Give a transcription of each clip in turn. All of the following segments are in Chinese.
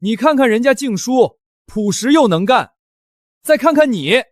你看看人家静书，朴实又能干，再看看你，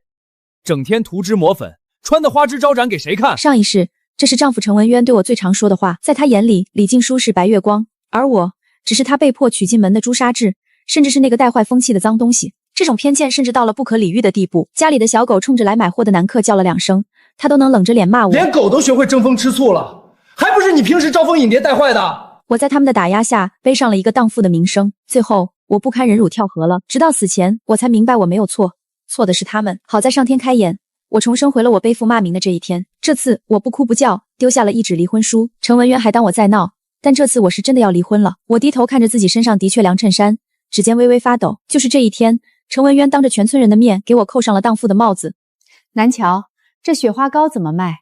整天涂脂抹粉，穿得花枝招展给谁看？上一世，这是丈夫程文渊对我最常说的话。在他眼里，李静书是白月光，而我只是他被迫娶进门的朱砂痣，甚至是那个带坏风气的脏东西。这种偏见甚至到了不可理喻的地步。家里的小狗冲着来买货的男客叫了2声，他都能冷着脸骂我。连狗都学会争风吃醋了，还不是你平时招蜂引蝶带坏的？我在他们的打压下背上了一个荡妇的名声，最后我不堪忍辱跳河了。直到死前，我才明白我没有错，错的是他们。好在上天开眼，我重生回了我背负骂名的这一天。这次我不哭不叫，丢下了一纸离婚书。程文渊还当我在闹，但这次我是真的要离婚了。我低头看着自己身上的确凉衬衫，指尖微微发抖。就是这一天，程文渊当着全村人的面给我扣上了荡妇的帽子。南乔，这雪花膏怎么卖？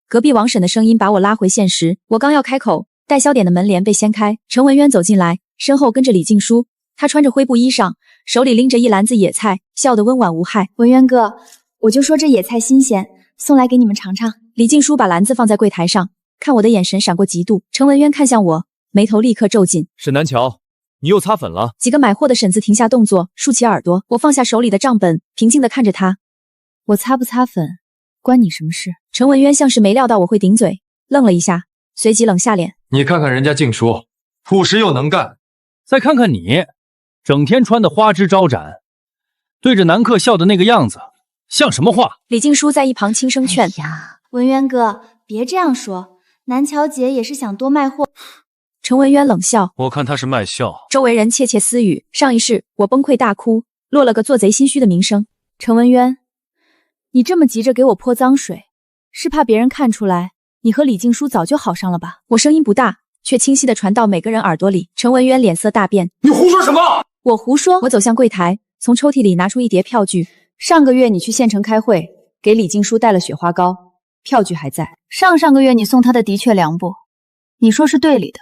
隔壁王婶的声音把我拉回现实。我刚要开口，代销点的门帘被掀开，程文渊走进来，身后跟着李静书。他穿着灰布衣裳，手里拎着一篮子野菜，笑得温婉无害。文渊哥，我就说这野菜新鲜，送来给你们尝尝。李静书把篮子放在柜台上，看我的眼神闪过嫉妒。程文渊看向我，眉头立刻皱紧。沈南乔，你又擦粉了？几个买货的婶子停下动作，竖起耳朵。我放下手里的账本，平静地看着他。我擦不擦粉，关你什么事？程文渊像是没料到我会顶嘴，愣了一下，随即冷下脸。你看看人家静书，朴实又能干，再看看你，整天穿得花枝招展，对着男客笑的那个样子，像什么话？李静书在一旁轻声劝。哎呀，文渊哥，别这样说，南乔姐也是想多卖货。程文渊冷笑。我看他是卖笑。周围人窃窃私语。上一世，我崩溃大哭，落了个做贼心虚的名声。程文渊，你这么急着给我泼脏水，是怕别人看出来你和李静书早就好上了吧？我声音不大，却清晰地传到每个人耳朵里。程文渊脸色大变。你胡说什么？我胡说。我走向柜台，从抽屉里拿出一叠票据。上个月你去县城开会，给李静书带了雪花膏，票据还在。上个月你送她的的确良布，你说是队里的，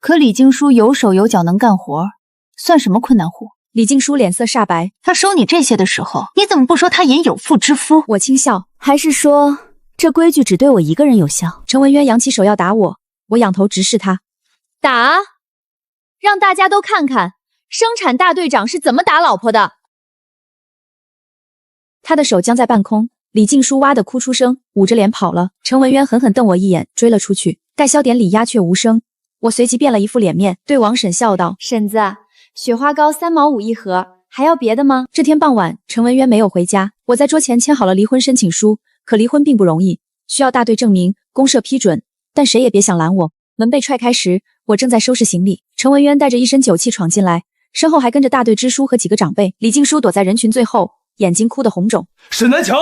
可李静书有手有脚能干活，算什么困难户？李静书脸色煞白。他收你这些的时候，你怎么不说他也有妇之夫？我轻笑。还是说这规矩只对我一个人有效？程文渊扬起手要打我，我仰头直视他。打啊！让大家都看看生产大队长是怎么打老婆的。他的手僵在半空，李静书哇的哭出声，捂着脸跑了。程文渊狠狠瞪我一眼，追了出去。代销点里鸦雀无声，我随即变了一副脸面，对王婶笑道：婶子，雪花膏3毛5一盒，还要别的吗？这天傍晚，程文渊没有回家，我在桌前签好了离婚申请书。可离婚并不容易，需要大队证明，公社批准，但谁也别想拦我。门被踹开时，我正在收拾行李，程文渊带着一身酒气闯进来，身后还跟着大队支书和几个长辈。李静书躲在人群最后，眼睛哭得红肿。沈南乔，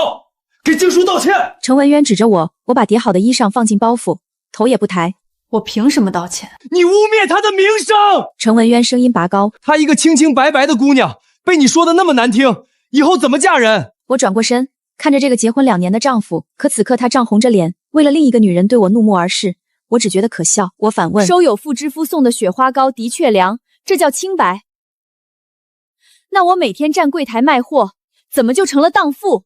给静书道歉！程文渊指着我，我把叠好的衣裳放进包袱，头也不抬。我凭什么道歉？你污蔑她的名声！程文渊声音拔高。她一个清清白白的姑娘，被你说的那么难听，以后怎么嫁人？我转过身，看着这个结婚2年的丈夫，可此刻他涨红着脸，为了另一个女人对我怒目而视。我只觉得可笑。我反问：收有妇之夫送的雪花膏的确良，这叫清白？那我每天站柜台卖货，怎么就成了荡妇？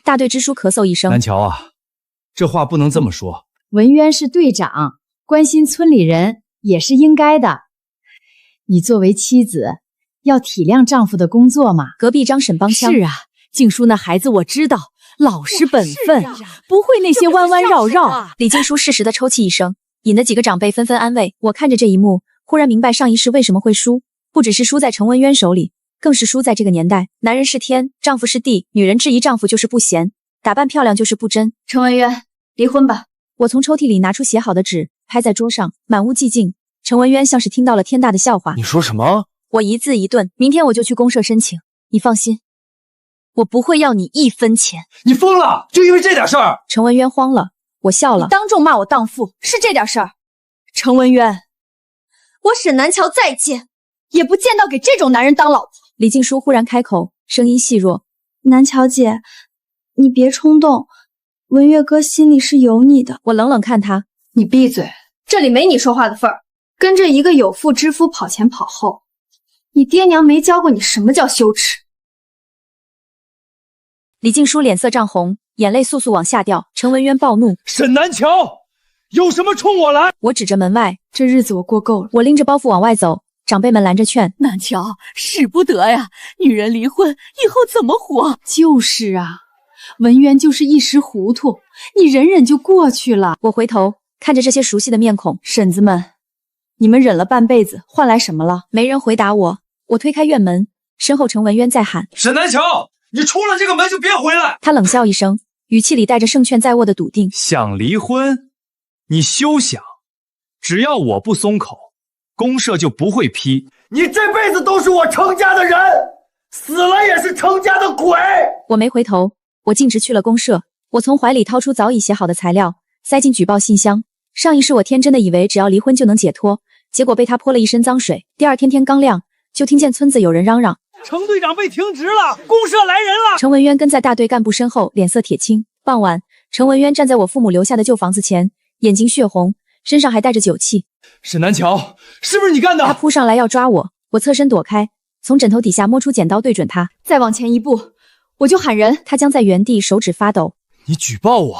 大队支书咳嗽一声：南乔啊，这话不能这么说。文渊是队长，关心村里人也是应该的。你作为妻子，要体谅丈夫的工作嘛。隔壁张婶帮腔：是啊，静书那孩子我知道，老实本分，不会那些弯弯绕绕。李静书适时的抽泣一声，引得几个长辈纷纷安慰。我看着这一幕，忽然明白上一世为什么会输，不只是输在程文渊手里，更是输在这个年代。男人是天，丈夫是地，女人质疑丈夫就是不贤，打扮漂亮就是不真。程文渊，离婚吧。我从抽屉里拿出写好的纸，拍在桌上，满屋寂静。程文渊像是听到了天大的笑话。你说什么？我一字一顿，明天我就去公社申请，你放心，我不会要你1分钱。你疯了？就因为这点事儿？程文渊慌了，我笑了。你当众骂我荡妇，是这点事儿？程文渊，我沈南乔再见，也不见到给这种男人当老婆。李静书忽然开口，声音细弱：南乔姐，你别冲动，文月哥心里是有你的。我冷冷看他：你闭嘴，这里没你说话的份儿。跟着一个有妇之夫跑前跑后，你爹娘没教过你什么叫羞耻。李静书脸色涨红，眼泪簌簌往下掉。程文渊暴怒：沈南乔，有什么冲我来？我指着门外：这日子我过够了。我拎着包袱往外走，长辈们拦着劝。南乔，使不得呀，女人离婚以后怎么活？就是啊，文渊就是一时糊涂，你忍忍就过去了。我回头看着这些熟悉的面孔，婶子们，你们忍了半辈子，换来什么了？没人回答我。我推开院门，身后程文渊在喊：沈南乔，你出了这个门就别回来。他冷笑一声，语气里带着胜券在握的笃定。想离婚？你休想！只要我不松口，公社就不会批。你这辈子都是我程家的人，死了也是程家的鬼。我没回头，我径直去了公社。我从怀里掏出早已写好的材料，塞进举报信箱。上一世我天真的以为只要离婚就能解脱，结果被他泼了一身脏水。第二天天刚亮，就听见村子有人嚷嚷：程队长被停职了，公社来人了。程文渊跟在大队干部身后，脸色铁青。傍晚，程文渊站在我父母留下的旧房子前，眼睛血红，身上还带着酒气。沈南乔，是不是你干的？他扑上来要抓我，我侧身躲开，从枕头底下摸出剪刀对准他。再往前一步，我就喊人。他僵在原地，手指发抖。你举报我，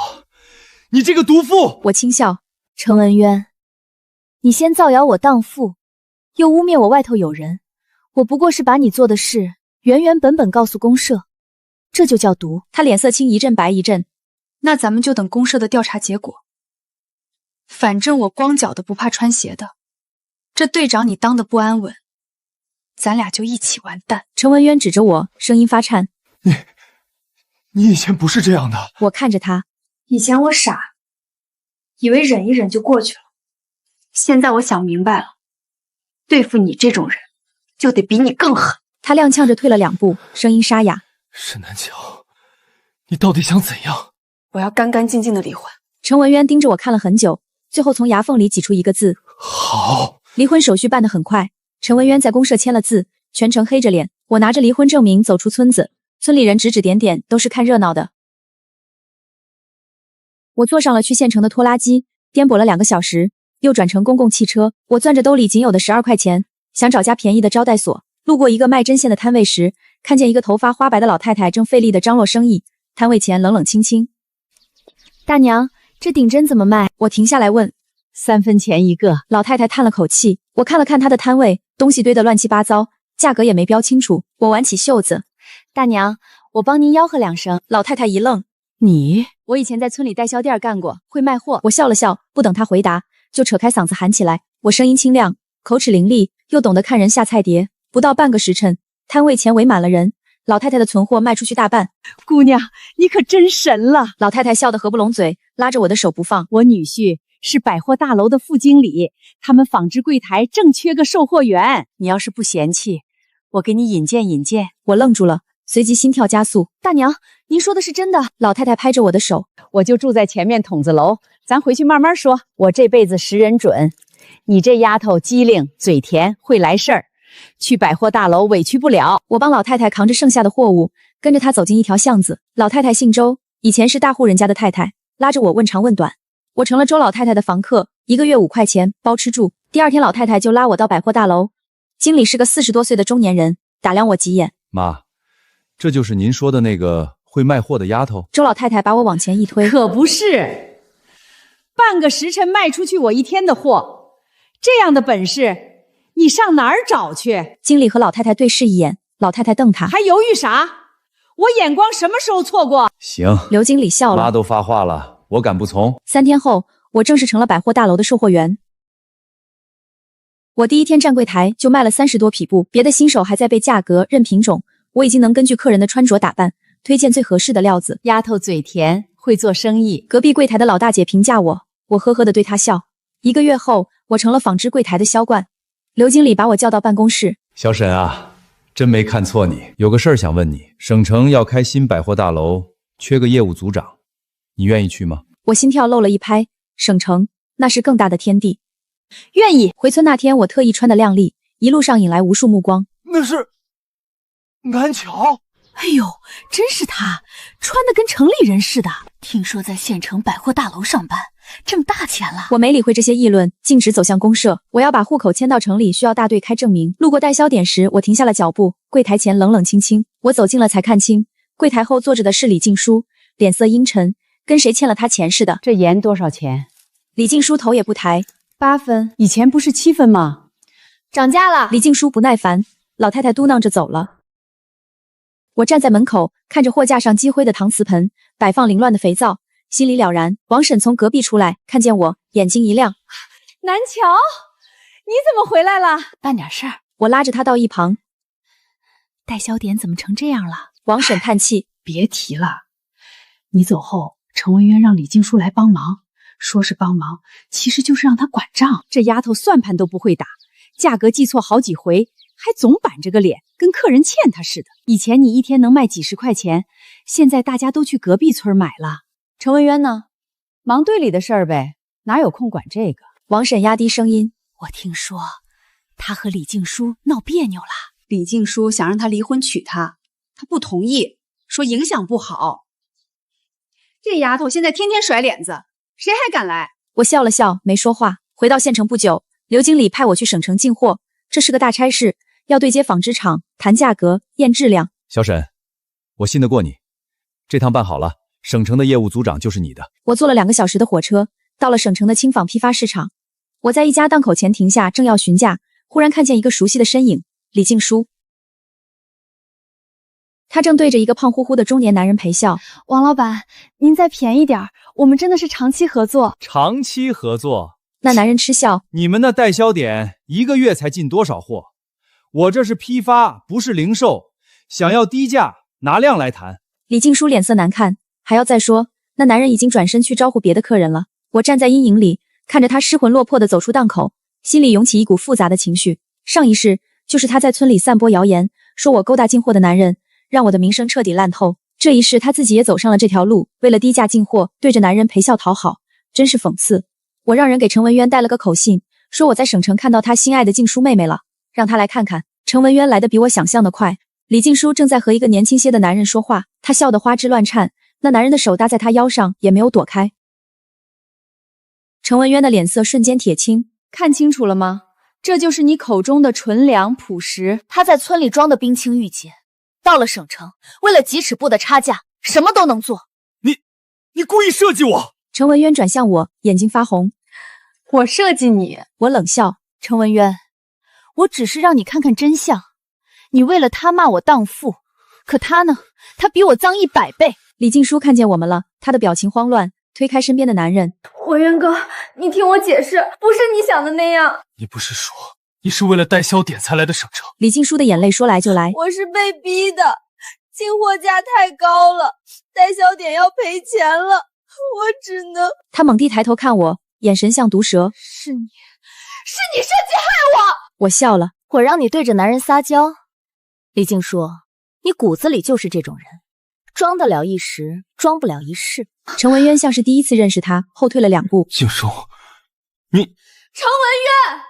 你这个毒妇！我轻笑。程文渊，你先造谣我荡妇，又污蔑我外头有人，我不过是把你做的事原原本本告诉公社，这就叫毒。他脸色青一阵白一阵。那咱们就等公社的调查结果。反正我光脚的不怕穿鞋的，这队长你当的不安稳，咱俩就一起完蛋。程文渊指着我，声音发颤：你以前不是这样的。我看着他，以前我傻，以为忍一忍就过去了。现在我想明白了，对付你这种人，就得比你更狠。他踉跄着退了2步，声音沙哑：沈南乔，你到底想怎样？我要干干净净的离婚。程文渊盯着我看了很久，最后从牙缝里挤出一个字：好。离婚手续办得很快，程文渊在公社签了字，全程黑着脸。我拿着离婚证明走出村子，村里人指指点点，都是看热闹的。我坐上了去县城的拖拉机，颠簸了2个小时，又转乘公共汽车。我攥着兜里仅有的12块钱，想找家便宜的招待所。路过一个卖针线的摊位时，看见一个头发花白的老太太正费力地张罗生意，摊位前冷冷清清。大娘，这顶针怎么卖？我停下来问。3分钱一个。老太太叹了口气。我看了看她的摊位，东西堆得乱七八糟，价格也没标清楚。我挽起袖子：大娘，我帮您吆喝2声。老太太一愣：你？我以前在村里代销店干过，会卖货。我笑了笑，不等她回答，就扯开嗓子喊起来。我声音清亮，口齿伶俐，又懂得看人下菜碟。不到半个时辰，摊位前围满了人。老太太的存货卖出去大半。姑娘，你可真神了！老太太笑得合不拢嘴，拉着我的手不放。我女婿是百货大楼的副经理，他们纺织柜台正缺个售货员。你要是不嫌弃，我给你引荐引荐。我愣住了，随即心跳加速。大娘，您说的是真的？老太太拍着我的手。我就住在前面筒子楼，咱回去慢慢说。我这辈子识人准，你这丫头机灵嘴甜，会来事儿。去百货大楼委屈不了。我帮老太太扛着剩下的货物，跟着她走进一条巷子。老太太姓周，以前是大户人家的太太，拉着我问长问短。我成了周老太太的房客，1个月5块钱，包吃住。第2天，老太太就拉我到百货大楼。经理是个40多岁的中年人，打量我几眼。妈，这就是您说的那个会卖货的丫头？周老太太把我往前一推：可不是，半个时辰卖出去我1天的货，这样的本事你上哪儿找去？经理和老太太对视一眼，老太太瞪他：还犹豫啥？我眼光什么时候错过？行，刘经理笑了。妈都发话了，我敢不从？3天后，我正式成了百货大楼的售货员。我第1天站柜台就卖了30多匹布，别的新手还在背价格、认品种，我已经能根据客人的穿着打扮，推荐最合适的料子。丫头嘴甜，会做生意。隔壁柜台的老大姐评价我，我呵呵地对她笑。1个月后，我成了纺织柜台的销冠。刘经理把我叫到办公室：小沈啊，真没看错你，有个事儿想问你。省城要开新百货大楼，缺个业务组长，你愿意去吗？我心跳漏了一拍，省城那是更大的天地。愿意。回村那天，我特意穿得靓丽，一路上引来无数目光。那是南乔。哎呦，真是他，穿得跟城里人似的。听说在县城百货大楼上班，挣大钱了。我没理会这些议论，径直走向公社。我要把户口迁到城里，需要大队开证明。路过代销点时，我停下了脚步。柜台前冷冷清清，我走近了才看清，柜台后坐着的是李静书，脸色阴沉，跟谁欠了他钱似的。这盐多少钱？李静书头也不抬：8分。以前不是7分吗？涨价了。李静书不耐烦，老太太嘟囔着走了。我站在门口，看着货架上积灰的搪瓷盆，摆放凌乱的肥皂，心里了然。王婶从隔壁出来，看见我，眼睛一亮：“南乔，你怎么回来了？办点事儿。”我拉着她到一旁：“代销点怎么成这样了？”王婶叹气：“别提了，你走后，程文渊让李静书来帮忙，说是帮忙，其实就是让他管账。这丫头算盘都不会打，价格记错好几回，还总板着个脸，跟客人欠他似的。以前你一天能卖几十块钱，现在大家都去隔壁村买了。程文渊呢？忙队里的事儿呗，哪有空管这个？”王婶压低声音：“我听说他和李静书闹别扭了。李静书想让他离婚娶她，他不同意，说影响不好。这丫头现在天天甩脸子，谁还敢来？”我笑了笑，没说话。回到县城不久，刘经理派我去省城进货，这是个大差事，要对接纺织厂，谈价格，验质量。小沈，我信得过你，这趟办好了，省城的业务组长就是你的。我坐了2个小时的火车，到了省城的轻纺批发市场。我在一家档口前停下，正要询价，忽然看见一个熟悉的身影，李静书。他正对着一个胖乎乎的中年男人陪笑。“王老板，您再便宜点，我们真的是长期合作。”长期合作？那男人嗤笑：“你们那代销点1个月才进多少货？我这是批发，不是零售，想要低价拿量来谈。”李静书脸色难看，还要再说，那男人已经转身去招呼别的客人了。我站在阴影里，看着他失魂落魄地走出档口，心里涌起一股复杂的情绪。上一世就是他在村里散播谣言，说我勾搭进货的男人，让我的名声彻底烂透。这一世他自己也走上了这条路，为了低价进货，对着男人陪笑讨好，真是讽刺。我让人给程文渊带了个口信，说我在省城看到他心爱的静书妹妹了，让他来看看。程文渊来的比我想象的快。李静书正在和一个年轻些的男人说话，他笑得花枝乱颤，那男人的手搭在他腰上，也没有躲开。程文渊的脸色瞬间铁青。看清楚了吗？这就是你口中的纯良朴实。他在村里装的冰清玉洁，到了省城，为了几尺布的差价，什么都能做。你故意设计我！程文渊转向我，眼睛发红。我设计你？我冷笑。程文渊，我只是让你看看真相。你为了他骂我荡妇，可他呢？他比我脏100倍。李静书看见我们了，他的表情慌乱，推开身边的男人。文渊哥，你听我解释，不是你想的那样。你不是说你是为了代销点才来的省城？李静书的眼泪说来就来。我是被逼的，进货价太高了，代销点要赔钱了，我只能……他猛地抬头看我，眼神像毒蛇。是你设计害我！我笑了。我让你对着男人撒娇，李静书，你骨子里就是这种人，装得了一时，装不了一世。程文渊像是第一次认识他，后退了2步。静书，你……程文渊！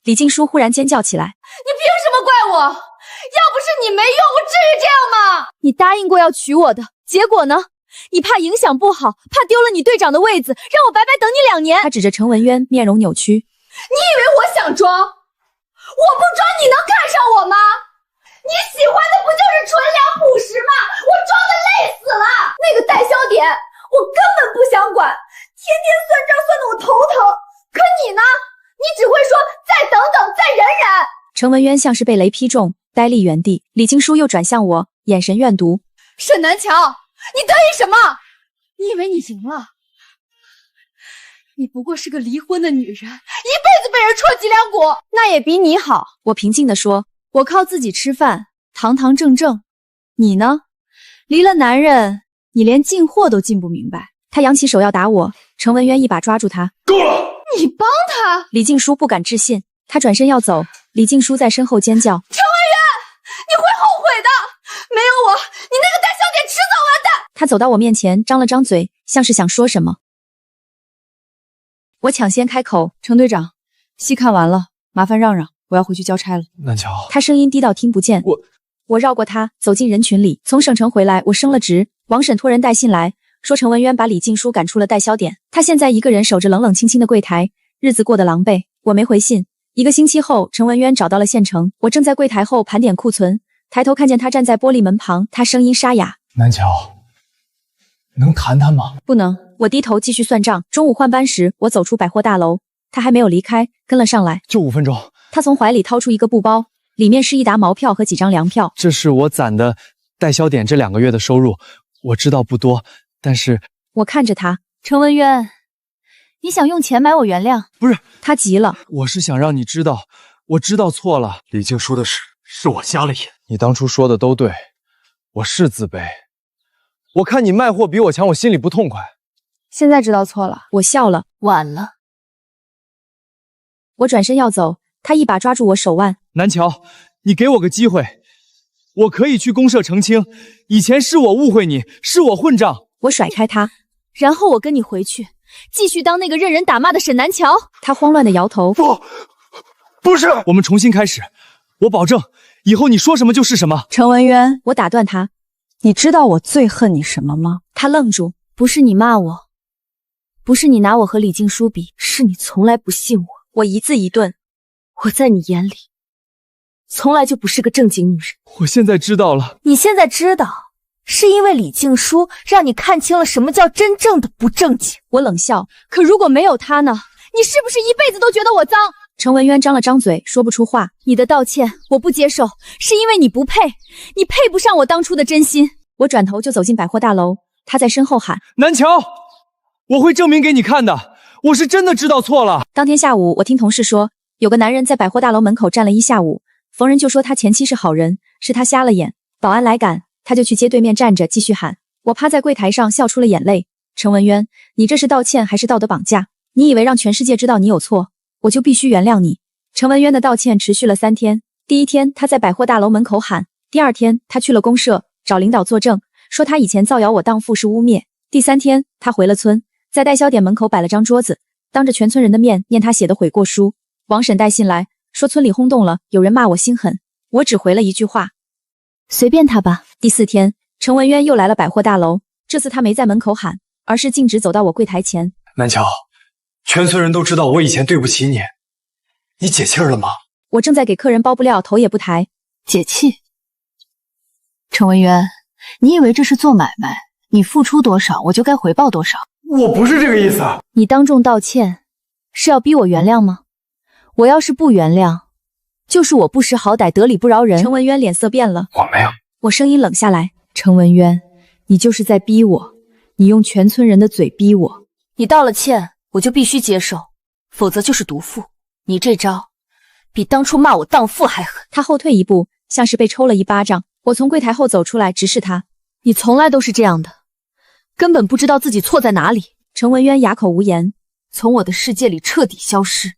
李静书忽然尖叫起来：“你凭什么怪我？要不是你没用，我至于这样吗？你答应过要娶我的，结果呢？你怕影响不好，怕丢了你队长的位子，让我白白等你2年。”他指着程文渊，面容扭曲：“你以为我想装？我不装你能看上我吗？你喜欢的不就是纯良朴实吗？我装的累死了。那个代销点，我根本不想管，天天算账算得我头疼。可你呢？你只会说再等等，再忍忍。”程文渊像是被雷劈中，呆立原地。李静书又转向我，眼神怨毒：“沈南乔，你得意什么？你以为你赢了？你不过是个离婚的女人，一辈子被人戳脊梁骨。那也比你好。”我平静地说：“我靠自己吃饭，堂堂正正。你呢？离了男人，你连进货都进不明白。”他扬起手要打我，程文渊一把抓住他：“够了！你帮他！”李静书不敢置信，他转身要走，李静书在身后尖叫：“程文渊，你会后悔的！没有我，你那个代销点迟早完蛋！”他走到我面前，张了张嘴，像是想说什么。我抢先开口：“程队长，戏看完了，麻烦让让，我要回去交差了。”南乔，他声音低到听不见。我绕过他，走进人群里。从省城回来，我升了职。王婶托人带信来，说程文渊把李静书赶出了代销点，他现在一个人守着冷冷清清的柜台，日子过得狼狈。我没回信。1个星期后，程文渊找到了县城，我正在柜台后盘点库存，抬头看见他站在玻璃门旁，他声音沙哑：“南乔，能谈谈吗？”不能。我低头继续算账。中午换班时，我走出百货大楼，他还没有离开，跟了上来。就5分钟。他从怀里掏出一个布包，里面是一沓毛票和几张粮票。这是我攒的代销点这2个月的收入，我知道不多，但是……我看着他，程文渊，你想用钱买我原谅？不是，他急了。我是想让你知道，我知道错了。李静书的事是我瞎了眼。你当初说的都对，我是自卑。我看你卖货比我强，我心里不痛快。现在知道错了，我笑了。晚了。我转身要走，他一把抓住我手腕。南桥，你给我个机会，我可以去公社澄清，以前是我误会你，是我混账。我甩开他，然后我跟你回去，继续当那个任人打骂的沈南桥。他慌乱的摇头。不是，我们重新开始，我保证，以后你说什么就是什么。程文渊，我打断他，你知道我最恨你什么吗？他愣住。不是你骂我，不是你拿我和李静书比，是你从来不信我。我一字一顿，我在你眼里从来就不是个正经女人。我现在知道了。你现在知道，是因为李静书让你看清了什么叫真正的不正经。我冷笑。可如果没有他呢？你是不是一辈子都觉得我脏？程文渊张了张嘴，说不出话。你的道歉我不接受，是因为你不配，你配不上我当初的真心。我转头就走进百货大楼，他在身后喊：南桥，我会证明给你看的，我是真的知道错了。当天下午，我听同事说，有个男人在百货大楼门口站了一下午，逢人就说他前妻是好人，是他瞎了眼。保安来赶，他就去街对面站着继续喊。我趴在柜台上笑出了眼泪。程文渊，你这是道歉还是道德绑架？你以为让全世界知道你有错，我就必须原谅你？程文渊的道歉持续了3天。第1天他在百货大楼门口喊，第2天他去了公社找领导作证，说他以前造谣我当父是污蔑。第3天他回了村，在代销点门口摆了张桌子，当着全村人的面念他写的悔过书。王婶带信来说村里轰动了，有人骂我心狠，我只回了一句话：随便他吧。第4天，程文渊又来了百货大楼，这次他没在门口喊，而是径直走到我柜台前。南桥，全村人都知道我以前对不起你，你解气了吗？我正在给客人包布料，头也不抬。解气？程文渊，你以为这是做买卖，你付出多少我就该回报多少？我不是这个意思。你当众道歉是要逼我原谅吗？我要是不原谅，就是我不识好歹，得理不饶人。程文渊脸色变了。我没有。我声音冷下来。程文渊，你就是在逼我，你用全村人的嘴逼我。你道了歉，我就必须接受，否则就是毒妇。你这招比当初骂我荡妇还狠。他后退一步，像是被抽了一巴掌。我从柜台后走出来，直视他。你从来都是这样的，根本不知道自己错在哪里。程文渊哑口无言。从我的世界里彻底消失，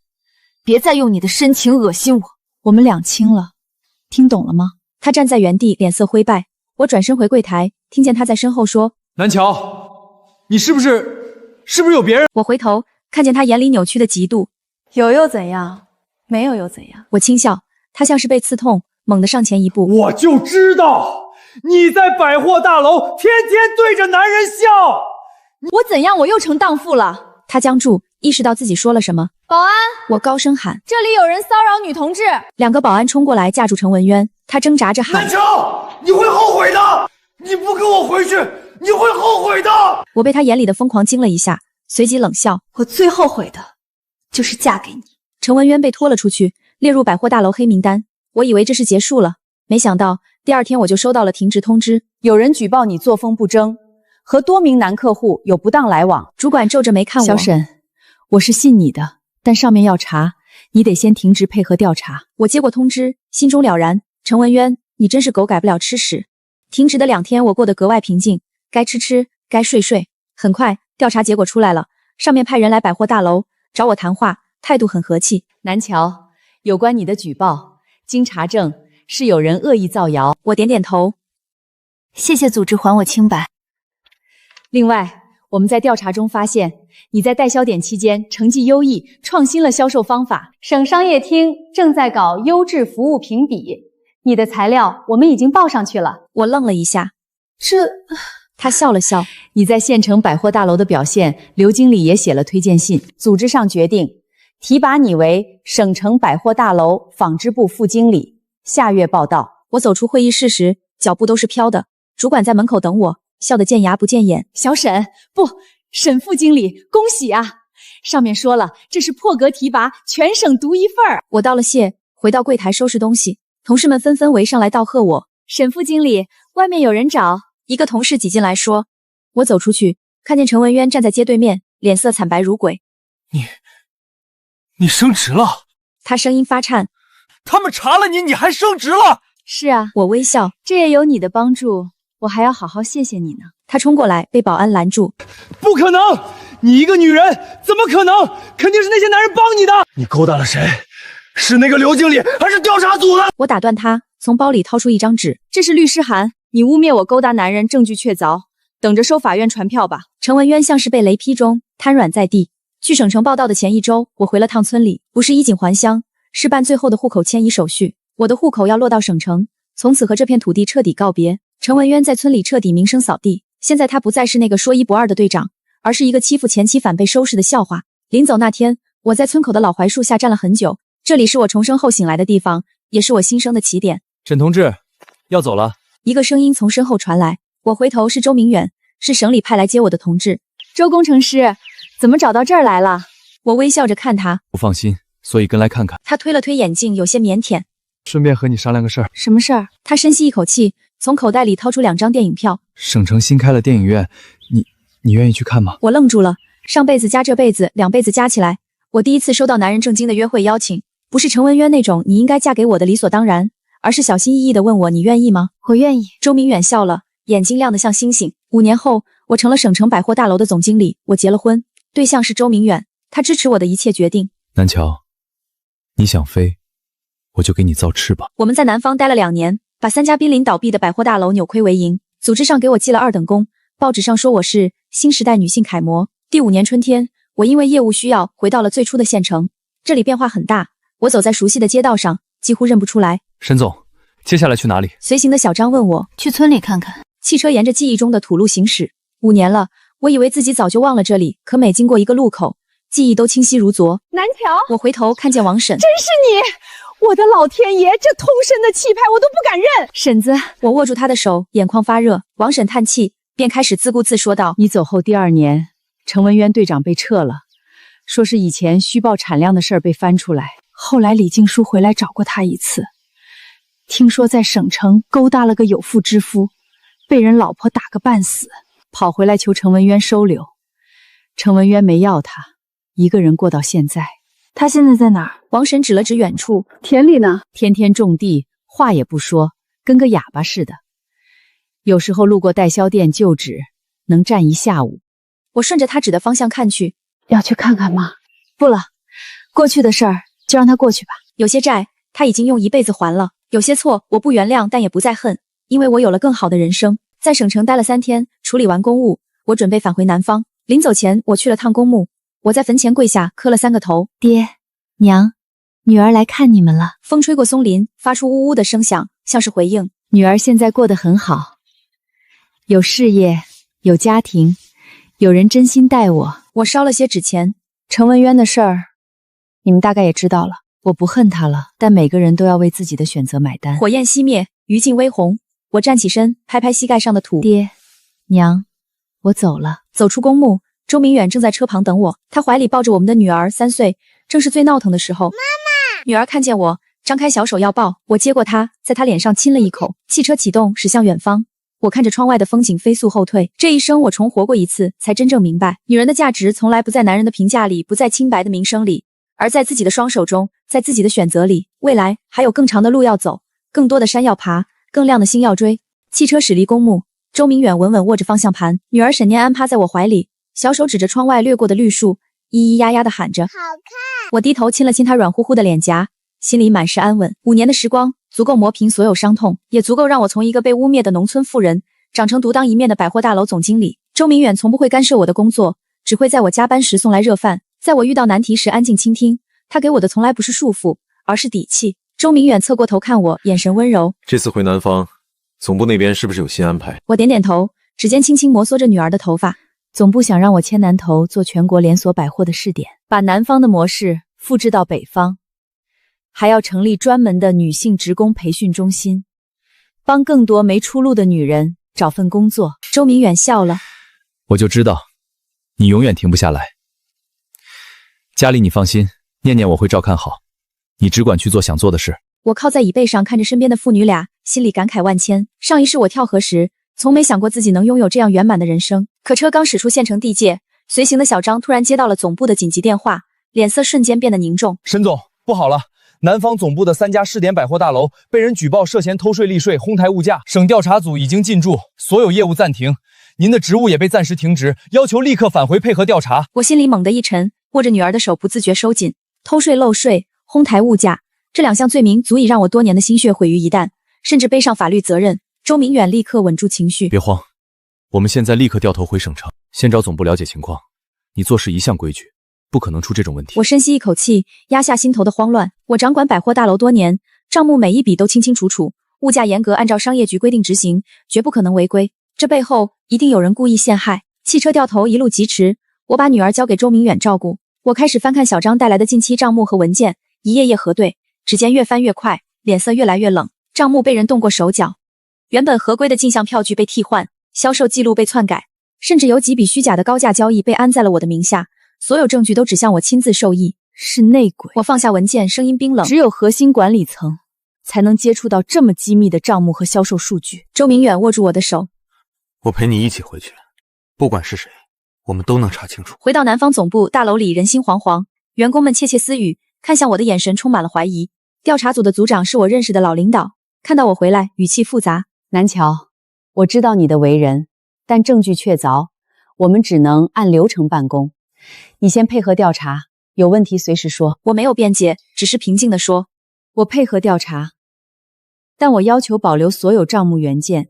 别再用你的深情恶心我。我们两清了，听懂了吗？他站在原地，脸色灰败。我转身回柜台，听见他在身后说：南桥，你是不是有别人？我回头看见他眼里扭曲的嫉妒。有又怎样？没有又怎样？我轻笑，他像是被刺痛，猛地上前一步。我就知道你在百货大楼天天对着男人笑。我怎样？我又成荡妇了？他僵住，意识到自己说了什么。保安！我高声喊，这里有人骚扰女同志。2个保安冲过来架住程文渊，他挣扎着喊：南桥，你会后悔的！你不跟我回去，你会后悔的！我被他眼里的疯狂惊了一下，随即冷笑：我最后悔的就是嫁给你。程文渊被拖了出去，列入百货大楼黑名单。我以为这事结束了，没想到第2天我就收到了停职通知，有人举报你作风不正，和多名男客户有不当来往。主管皱着眉看我。小沈，我是信你的，但上面要查，你得先停职配合调查。我接过通知，心中了然。程文渊，你真是狗改不了吃屎。停职的2天，我过得格外平静，该吃吃，该睡睡。很快，调查结果出来了，上面派人来百货大楼找我谈话，态度很和气。南桥，有关你的举报，经查证是有人恶意造谣。我点点头，谢谢组织还我清白。另外，我们在调查中发现，你在代销点期间成绩优异，创新了销售方法。省商业厅正在搞优质服务评比，你的材料我们已经报上去了。我愣了一下，他笑了笑。你在县城百货大楼的表现，刘经理也写了推荐信，组织上决定提拔你为省城百货大楼纺织部副经理，下月报到。我走出会议室时，脚步都是飘的。主管在门口等我，笑得见牙不见眼。小沈，不，沈副经理，恭喜啊！上面说了，这是破格提拔，全省独一份儿。我道了谢，回到柜台收拾东西，同事们纷纷围上来道贺我。沈副经理，外面有人找。一个同事挤进来说，我走出去，看见陈文渊站在街对面，脸色惨白如鬼。你升职了？他声音发颤。他们查了你，你还升职了？是啊，我微笑，这也有你的帮助，我还要好好谢谢你呢。他冲过来，被保安拦住。不可能！你一个女人，怎么可能？肯定是那些男人帮你的。你勾搭了谁？是那个刘经理，还是调查组的？我打断他，从包里掏出一张纸，这是律师函，你污蔑我勾搭男人，证据确凿，等着收法院传票吧。陈文渊像是被雷劈中，瘫软在地。去省城报道的前一周，我回了趟村里，不是衣锦还乡，是办最后的户口迁移手续。我的户口要落到省城，从此和这片土地彻底告别。陈文渊在村里彻底名声扫地，现在他不再是那个说一不二的队长，而是一个欺负前妻反被收拾的笑话。临走那天，我在村口的老槐树下站了很久，这里是我重生后醒来的地方，也是我新生的起点。沈同志，要走了。一个声音从身后传来，我回头是周明远，是省里派来接我的同志。周工程师，怎么找到这儿来了？我微笑着看他，不放心，所以跟来看看。他推了推眼镜，有些腼腆。顺便和你商量个事儿。什么事儿？他深吸一口气，从口袋里掏出2张电影票。省城新开了电影院，你愿意去看吗？我愣住了，上辈子加这辈子2辈子加起来，我第一次收到男人正经的约会邀请，不是陈文渊那种你应该嫁给我的理所当然，而是小心翼翼地问我你愿意吗？我愿意。周明远笑了，眼睛亮得像星星。5年后，我成了省城百货大楼的总经理，我结了婚，对象是周明远，他支持我的一切决定。南桥，你想飞，我就给你造翅膀。我们在南方待了2年，把3家濒临倒闭的百货大楼扭亏为盈，组织上给我记了2等功，报纸上说我是新时代女性楷模。第5年春天，我因为业务需要回到了最初的县城，这里变化很大，我走在熟悉的街道上，几乎认不出来。沈总，接下来去哪里？随行的小张问我。去村里看看。汽车沿着记忆中的土路行驶，5年了，我以为自己早就忘了这里，可每经过一个路口，记忆都清晰如昨。南桥，我回头看见王婶。真是你！我的老天爷，这通身的气派我都不敢认。婶子，我握住她的手，眼眶发热。王婶叹气，便开始自顾自说道：你走后第2年，陈文渊队长被撤了，说是以前虚报产量的事儿被翻出来。后来李静书回来找过他1次，听说在省城勾搭了个有妇之夫，被人老婆打个半死，跑回来求陈文渊收留。陈文渊没要他，一个人过到现在。他现在在哪儿？王婶指了指远处，田里呢，天天种地，话也不说，跟个哑巴似的。有时候路过代销店旧纸，能站1下午。我顺着他指的方向看去，要去看看吗？不了，过去的事儿就让他过去吧。有些债他已经用1辈子还了，有些错我不原谅，但也不再恨，因为我有了更好的人生。在省城待了3天，处理完公务，我准备返回南方。临走前，我去了趟公墓，我在坟前跪下，磕了3个头。爹娘，女儿来看你们了。风吹过松林，发出呜呜的声响，像是回应。女儿现在过得很好，有事业，有家庭，有人真心待我。我烧了些纸钱。陈文渊的事儿，你们大概也知道了。我不恨他了，但每个人都要为自己的选择买单。火焰熄灭，余烬微红。我站起身，拍拍膝盖上的土。爹娘，我走了。走出公墓，周明远正在车旁等我，他怀里抱着我们的女儿3岁，正是最闹腾的时候。妈妈，女儿看见我，张开小手要抱，我接过她，在她脸上亲了一口。汽车启动，驶向远方。我看着窗外的风景，飞速后退。这一生我重活过1次，才真正明白，女人的价值从来不在男人的评价里，不在清白的名声里，而在自己的双手中，在自己的选择里。未来还有更长的路要走，更多的山要爬，更亮的星要追。汽车驶离公墓，周明远稳稳握着方向盘，女儿沈念安趴在我怀里，小手指着窗外掠过的绿树，咿咿呀呀地喊着好看。我低头亲了亲她软乎乎的脸颊，心里满是安稳。5年的时光足够磨平所有伤痛，也足够让我从一个被污蔑的农村妇人长成独当一面的百货大楼总经理。周明远从不会干涉我的工作，只会在我加班时送来热饭，在我遇到难题时安静倾听。他给我的从来不是束缚，而是底气。周明远侧过头看我，眼神温柔。这次回南方，总部那边是不是有新安排？我点点头，指尖轻轻摩挲着女儿的头发。总部想让我牵南头做全国连锁百货的试点，把南方的模式复制到北方，还要成立专门的女性职工培训中心，帮更多没出路的女人找份工作。周明远笑了，我就知道，你永远停不下来。家里你放心，念念我会照看好，你只管去做想做的事。我靠在椅背上看着身边的父女俩，心里感慨万千。上一世我跳河时，从没想过自己能拥有这样圆满的人生。可车刚驶出县城地界，随行的小张突然接到了总部的紧急电话，脸色瞬间变得凝重。沈总，不好了，南方总部的3家试点百货大楼被人举报涉嫌偷税、利税、哄抬物价，省调查组已经进驻，所有业务暂停，您的职务也被暂时停职，要求立刻返回配合调查。我心里猛地一沉，握着女儿的手不自觉收紧。偷税漏税、哄抬物价，这2项罪名足以让我多年的心血毁于一旦，甚至背上法律责任。周明远立刻稳住情绪，别慌，我们现在立刻掉头回省城，先找总部了解情况。你做事一向规矩，不可能出这种问题。我深吸一口气，压下心头的慌乱。我掌管百货大楼多年，账目每一笔都清清楚楚，物价严格按照商业局规定执行，绝不可能违规。这背后一定有人故意陷害。汽车掉头一路疾驰，我把女儿交给周明远照顾。我开始翻看小张带来的近期账目和文件，一页页核对，指尖越翻越快，脸色越来越冷。账目被人动过手脚，原本合规的进项票据被替换，销售记录被篡改，甚至有几笔虚假的高价交易被安在了我的名下。所有证据都指向我亲自受益，是内鬼。我放下文件，声音冰冷。只有核心管理层才能接触到这么机密的账目和销售数据。周明远握住我的手，我陪你一起回去，不管是谁，我们都能查清楚。回到南方总部大楼里，人心惶惶，员工们窃窃私语，看向我的眼神充满了怀疑。调查组的组长是我认识的老领导，看到我回来，语气复杂。南桥，我知道你的为人，但证据确凿，我们只能按流程办公。你先配合调查，有问题随时说。我没有辩解，只是平静地说，我配合调查，但我要求保留所有账目原件，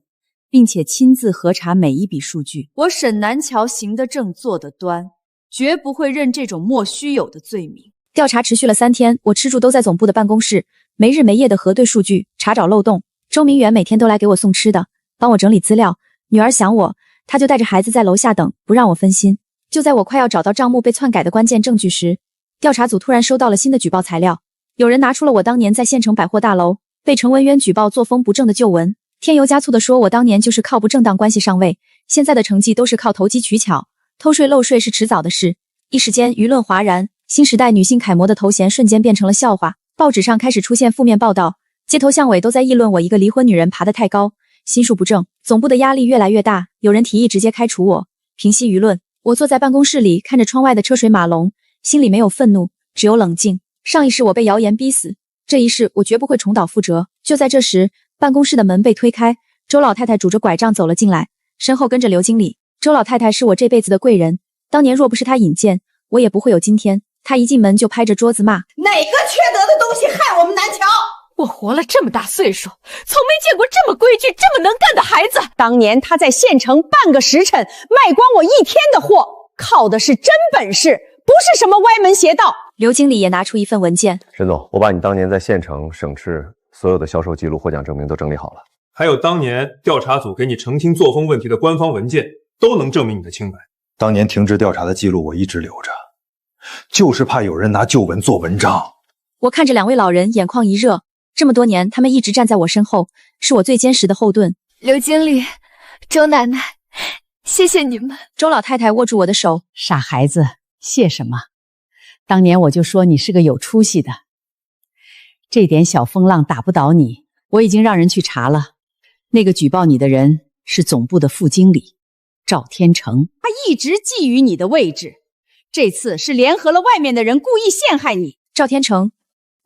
并且亲自核查每一笔数据。我沈南桥行得正，坐得端，绝不会认这种莫须有的罪名。调查持续了3天，我吃住都在总部的办公室，没日没夜的核对数据，查找漏洞。周明远每天都来给我送吃的，帮我整理资料。女儿想我，他就带着孩子在楼下等，不让我分心。就在我快要找到账目被篡改的关键证据时，调查组突然收到了新的举报材料，有人拿出了我当年在县城百货大楼被程文渊举报作风不正的旧闻，添油加醋的说我当年就是靠不正当关系上位，现在的成绩都是靠投机取巧，偷税漏税是迟早的事。一时间舆论哗然，新时代女性楷模的头衔瞬间变成了笑话，报纸上开始出现负面报道，街头巷尾都在议论我一个离婚女人爬得太高，心术不正。总部的压力越来越大，有人提议直接开除我，平息舆论。我坐在办公室里，看着窗外的车水马龙，心里没有愤怒，只有冷静。上一世我被谣言逼死，这一世我绝不会重蹈覆辙。就在这时，办公室的门被推开，周老太太拄着拐杖走了进来，身后跟着刘经理。周老太太是我这辈子的贵人，当年若不是她引荐，我也不会有今天。她一进门就拍着桌子骂：哪个缺德的东西害我们南桥？我活了这么大岁数，从没见过这么规矩、这么能干的孩子。当年他在县城半个时辰卖光我1天的货，靠的是真本事，不是什么歪门邪道。刘经理也拿出一份文件。沈总，我把你当年在县城、省市所有的销售记录、获奖证明都整理好了，还有当年调查组给你澄清作风问题的官方文件，都能证明你的清白。当年停职调查的记录我一直留着，就是怕有人拿旧闻做文章。我看着2位老人，眼眶一热。这么多年，他们一直站在我身后，是我最坚实的后盾。刘经理，周奶奶，谢谢你们。周老太太握住我的手，傻孩子，谢什么？当年我就说你是个有出息的，这点小风浪打不倒你。我已经让人去查了，那个举报你的人是总部的副经理赵天成，他一直觊觎你的位置，这次是联合了外面的人故意陷害你。赵天成，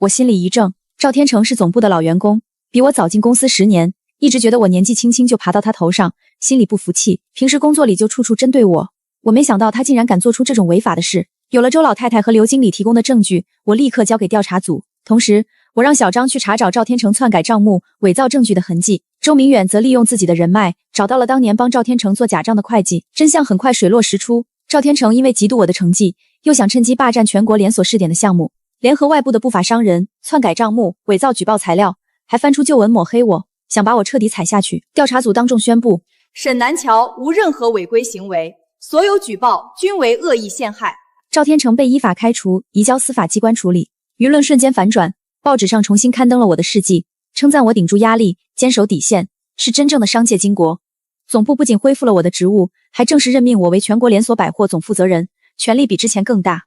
我心里一怔。赵天成是总部的老员工，比我早进公司10年，一直觉得我年纪轻轻就爬到他头上，心里不服气，平时工作里就处处针对我。我没想到他竟然敢做出这种违法的事。有了周老太太和刘经理提供的证据，我立刻交给调查组，同时我让小张去查找赵天成篡改账目、伪造证据的痕迹。周明远则利用自己的人脉，找到了当年帮赵天成做假账的会计。真相很快水落石出，赵天成因为嫉妒我的成绩，又想趁机霸占全国连锁试点的项目，联合外部的不法商人篡改账目、伪造举报材料，还翻出旧闻抹黑我，想把我彻底踩下去。调查组当众宣布，沈南桥无任何违规行为，所有举报均为恶意陷害。赵天成被依法开除，移交司法机关处理。舆论瞬间反转，报纸上重新刊登了我的事迹，称赞我顶住压力，坚守底线，是真正的商界巾帼。总部不仅恢复了我的职务，还正式任命我为全国连锁百货总负责人，权力比之前更大。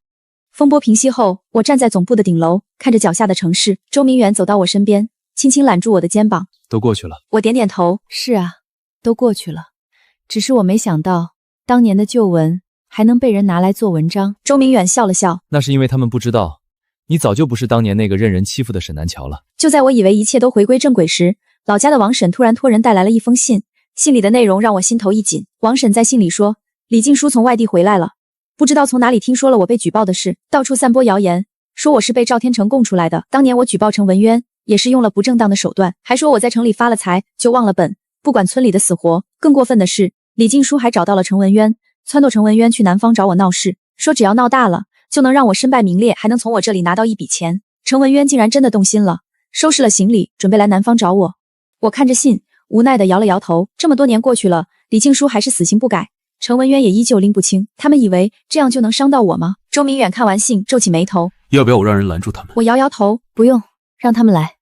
风波平息后，我站在总部的顶楼，看着脚下的城市。周明远走到我身边，轻轻揽住我的肩膀。都过去了。我点点头。是啊，都过去了。只是我没想到，当年的旧闻还能被人拿来做文章。周明远笑了笑。那是因为他们不知道，你早就不是当年那个任人欺负的沈南桥了。就在我以为一切都回归正轨时，老家的王婶突然托人带来了一封信。信里的内容让我心头一紧。王婶在信里说，李静书从外地回来了，不知道从哪里听说了我被举报的事，到处散播谣言，说我是被赵天成供出来的。当年我举报程文渊，也是用了不正当的手段，还说我在城里发了财就忘了本，不管村里的死活。更过分的是，李静书还找到了程文渊，撺掇程文渊去南方找我闹事，说只要闹大了，就能让我身败名裂，还能从我这里拿到一笔钱。程文渊竟然真的动心了，收拾了行李，准备来南方找我。我看着信，无奈地摇了摇头。这么多年过去了，李静书还是死性不改，程文渊也依旧拎不清。他们以为这样就能伤到我吗？周明远看完信，皱起眉头。要不要我让人拦住他们？我摇摇头，不用，让他们来。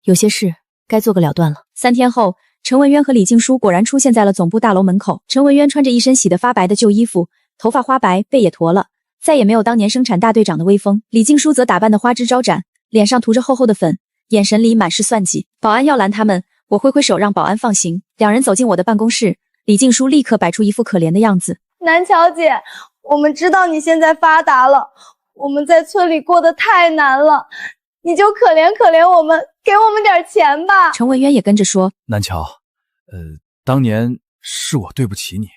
有些事该做个了断了。3天后，程文渊和李静书果然出现在了总部大楼门口。程文渊穿着一身洗得发白的旧衣服，头发花白，背也驼了，再也没有当年生产大队长的威风。李静书则打扮得花枝招展，脸上涂着厚厚的粉，眼神里满是算计。保安要拦他们，我挥挥手让保安放行。两人走进我的办公室，李静书立刻摆出一副可怜的样子。南乔姐，我们知道你现在发达了，我们在村里过得太难了，你就可怜可怜我们，给我们点钱吧。程文渊也跟着说，南乔，当年是我对不起你，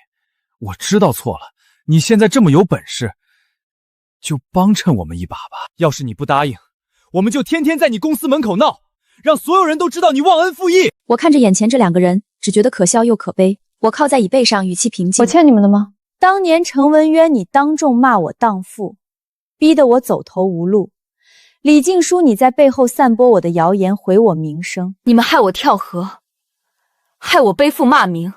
我知道错了，你现在这么有本事，就帮衬我们一把吧。要是你不答应，我们就天天在你公司门口闹，让所有人都知道你忘恩负义。我看着眼前这两个人，只觉得可笑又可悲。我靠在椅背上，语气平静。我欠你们的吗？当年程文渊你当众骂我荡妇，逼得我走投无路。李静书你在背后散播我的谣言，毁我名声。你们害我跳河，害我背负骂名，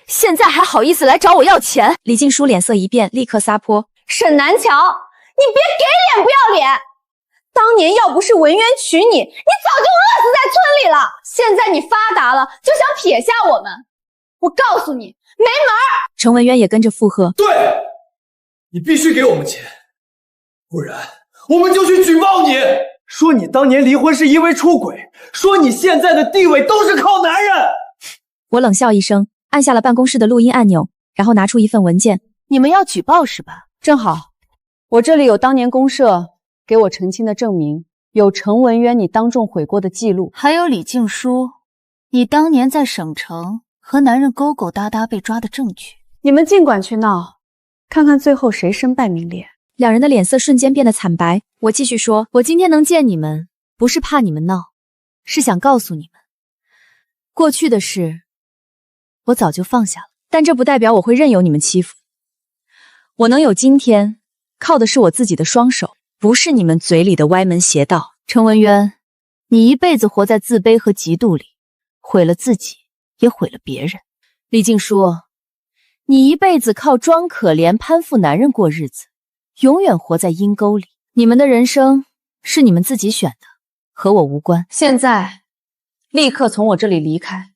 现在还好意思来找我要钱？李静书脸色一变，立刻撒泼。沈南桥，你别给脸不要脸！当年要不是文渊娶你，你早就饿死在村里了。现在你发达了，就想撇下我们，我告诉你，没门儿！程文渊也跟着附和。对，你必须给我们钱，不然我们就去举报你，说你当年离婚是因为出轨，说你现在的地位都是靠男人。我冷笑一声，按下了办公室的录音按钮，然后拿出一份文件。你们要举报是吧？正好，我这里有当年公社给我澄清的证明，有程文渊你当众悔过的记录，还有李静书，你当年在省城和男人勾勾搭搭被抓的证据。你们尽管去闹，看看最后谁身败名裂。两人的脸色瞬间变得惨白。我继续说，我今天能见你们，不是怕你们闹，是想告诉你们，过去的事我早就放下了，但这不代表我会任由你们欺负。我能有今天，靠的是我自己的双手，不是你们嘴里的歪门邪道。程文渊，你一辈子活在自卑和嫉妒里，毁了自己，也毁了别人。李静书，你一辈子靠装可怜攀附男人过日子，永远活在阴沟里。你们的人生是你们自己选的，和我无关。现在立刻从我这里离开，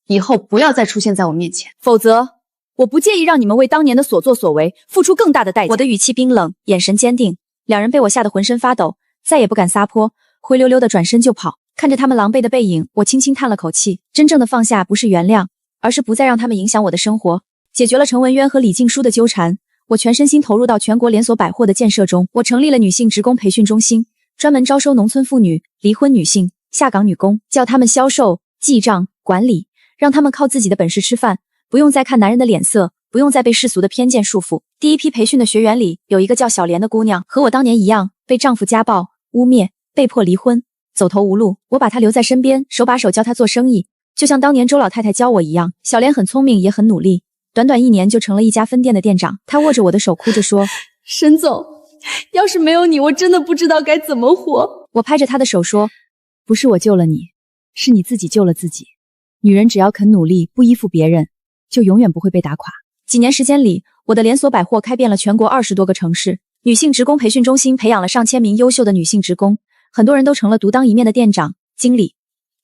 以后不要再出现在我面前，否则我不介意让你们为当年的所作所为付出更大的代价。我的语气冰冷，眼神坚定。两人被我吓得浑身发抖，再也不敢撒泼，灰溜溜的转身就跑。看着他们狼狈的背影，我轻轻叹了口气。真正的放下不是原谅，而是不再让他们影响我的生活。解决了程文渊和李静书的纠缠，我全身心投入到全国连锁百货的建设中。我成立了女性职工培训中心，专门招收农村妇女、离婚女性、下岗女工，教她们销售、记账、管理，让她们靠自己的本事吃饭，不用再看男人的脸色，不用再被世俗的偏见束缚。第一批培训的学员里，有一个叫小莲的姑娘，和我当年一样，被丈夫家暴、污蔑，被迫离婚，走投无路。我把她留在身边，手把手教她做生意，就像当年周老太太教我一样。小莲很聪明，也很努力，短短1年就成了一家分店的店长。她握着我的手，哭着说：“沈总，要是没有你，我真的不知道该怎么活。”我拍着她的手说：“不是我救了你，是你自己救了自己。女人只要肯努力，不依附别人，就永远不会被打垮。”几年时间里，我的连锁百货开遍了全国20多个城市，女性职工培训中心培养了上千名优秀的女性职工，很多人都成了独当一面的店长、经理。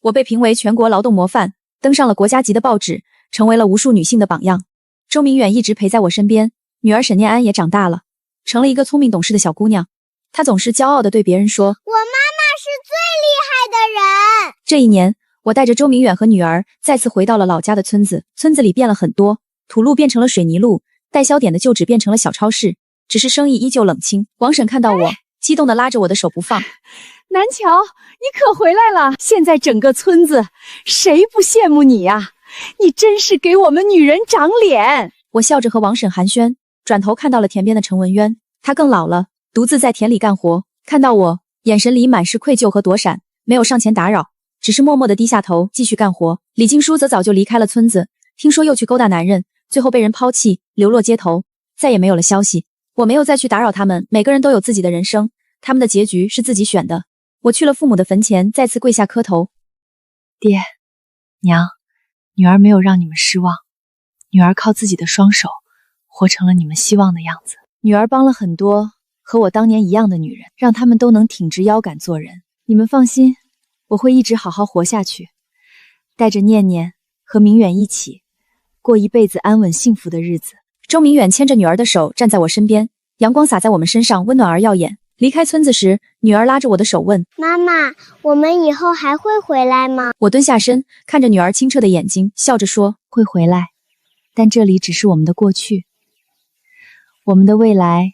我被评为全国劳动模范，登上了国家级的报纸，成为了无数女性的榜样。周明远一直陪在我身边，女儿沈念安也长大了，成了一个聪明懂事的小姑娘。他总是骄傲地对别人说：“我妈妈是最厉害的人。”这一年，我带着周明远和女儿再次回到了老家的村子。村子里变了很多，土路变成了水泥路，代销点的旧址变成了小超市，只是生意依旧冷清。王婶看到我，激动地拉着我的手不放。南乔，你可回来了！现在整个村子谁不羡慕你呀？你真是给我们女人长脸。我笑着和王婶寒暄，转头看到了田边的陈文渊，他更老了，独自在田里干活。看到我，眼神里满是愧疚和躲闪，没有上前打扰，只是默默地低下头继续干活。李静书则早就离开了村子，听说又去勾搭男人，最后被人抛弃，流落街头，再也没有了消息。我没有再去打扰他们，每个人都有自己的人生，他们的结局是自己选的。我去了父母的坟前，再次跪下磕头。爹娘，女儿没有让你们失望，女儿靠自己的双手活成了你们希望的样子。女儿帮了很多和我当年一样的女人，让她们都能挺直腰杆做人。你们放心，我会一直好好活下去，带着念念和明远一起过一辈子安稳幸福的日子。周明远牵着女儿的手站在我身边，阳光洒在我们身上，温暖而耀眼。离开村子时，女儿拉着我的手问：“妈妈，我们以后还会回来吗？”我蹲下身，看着女儿清澈的眼睛，笑着说：“会回来，但这里只是我们的过去，我们的未来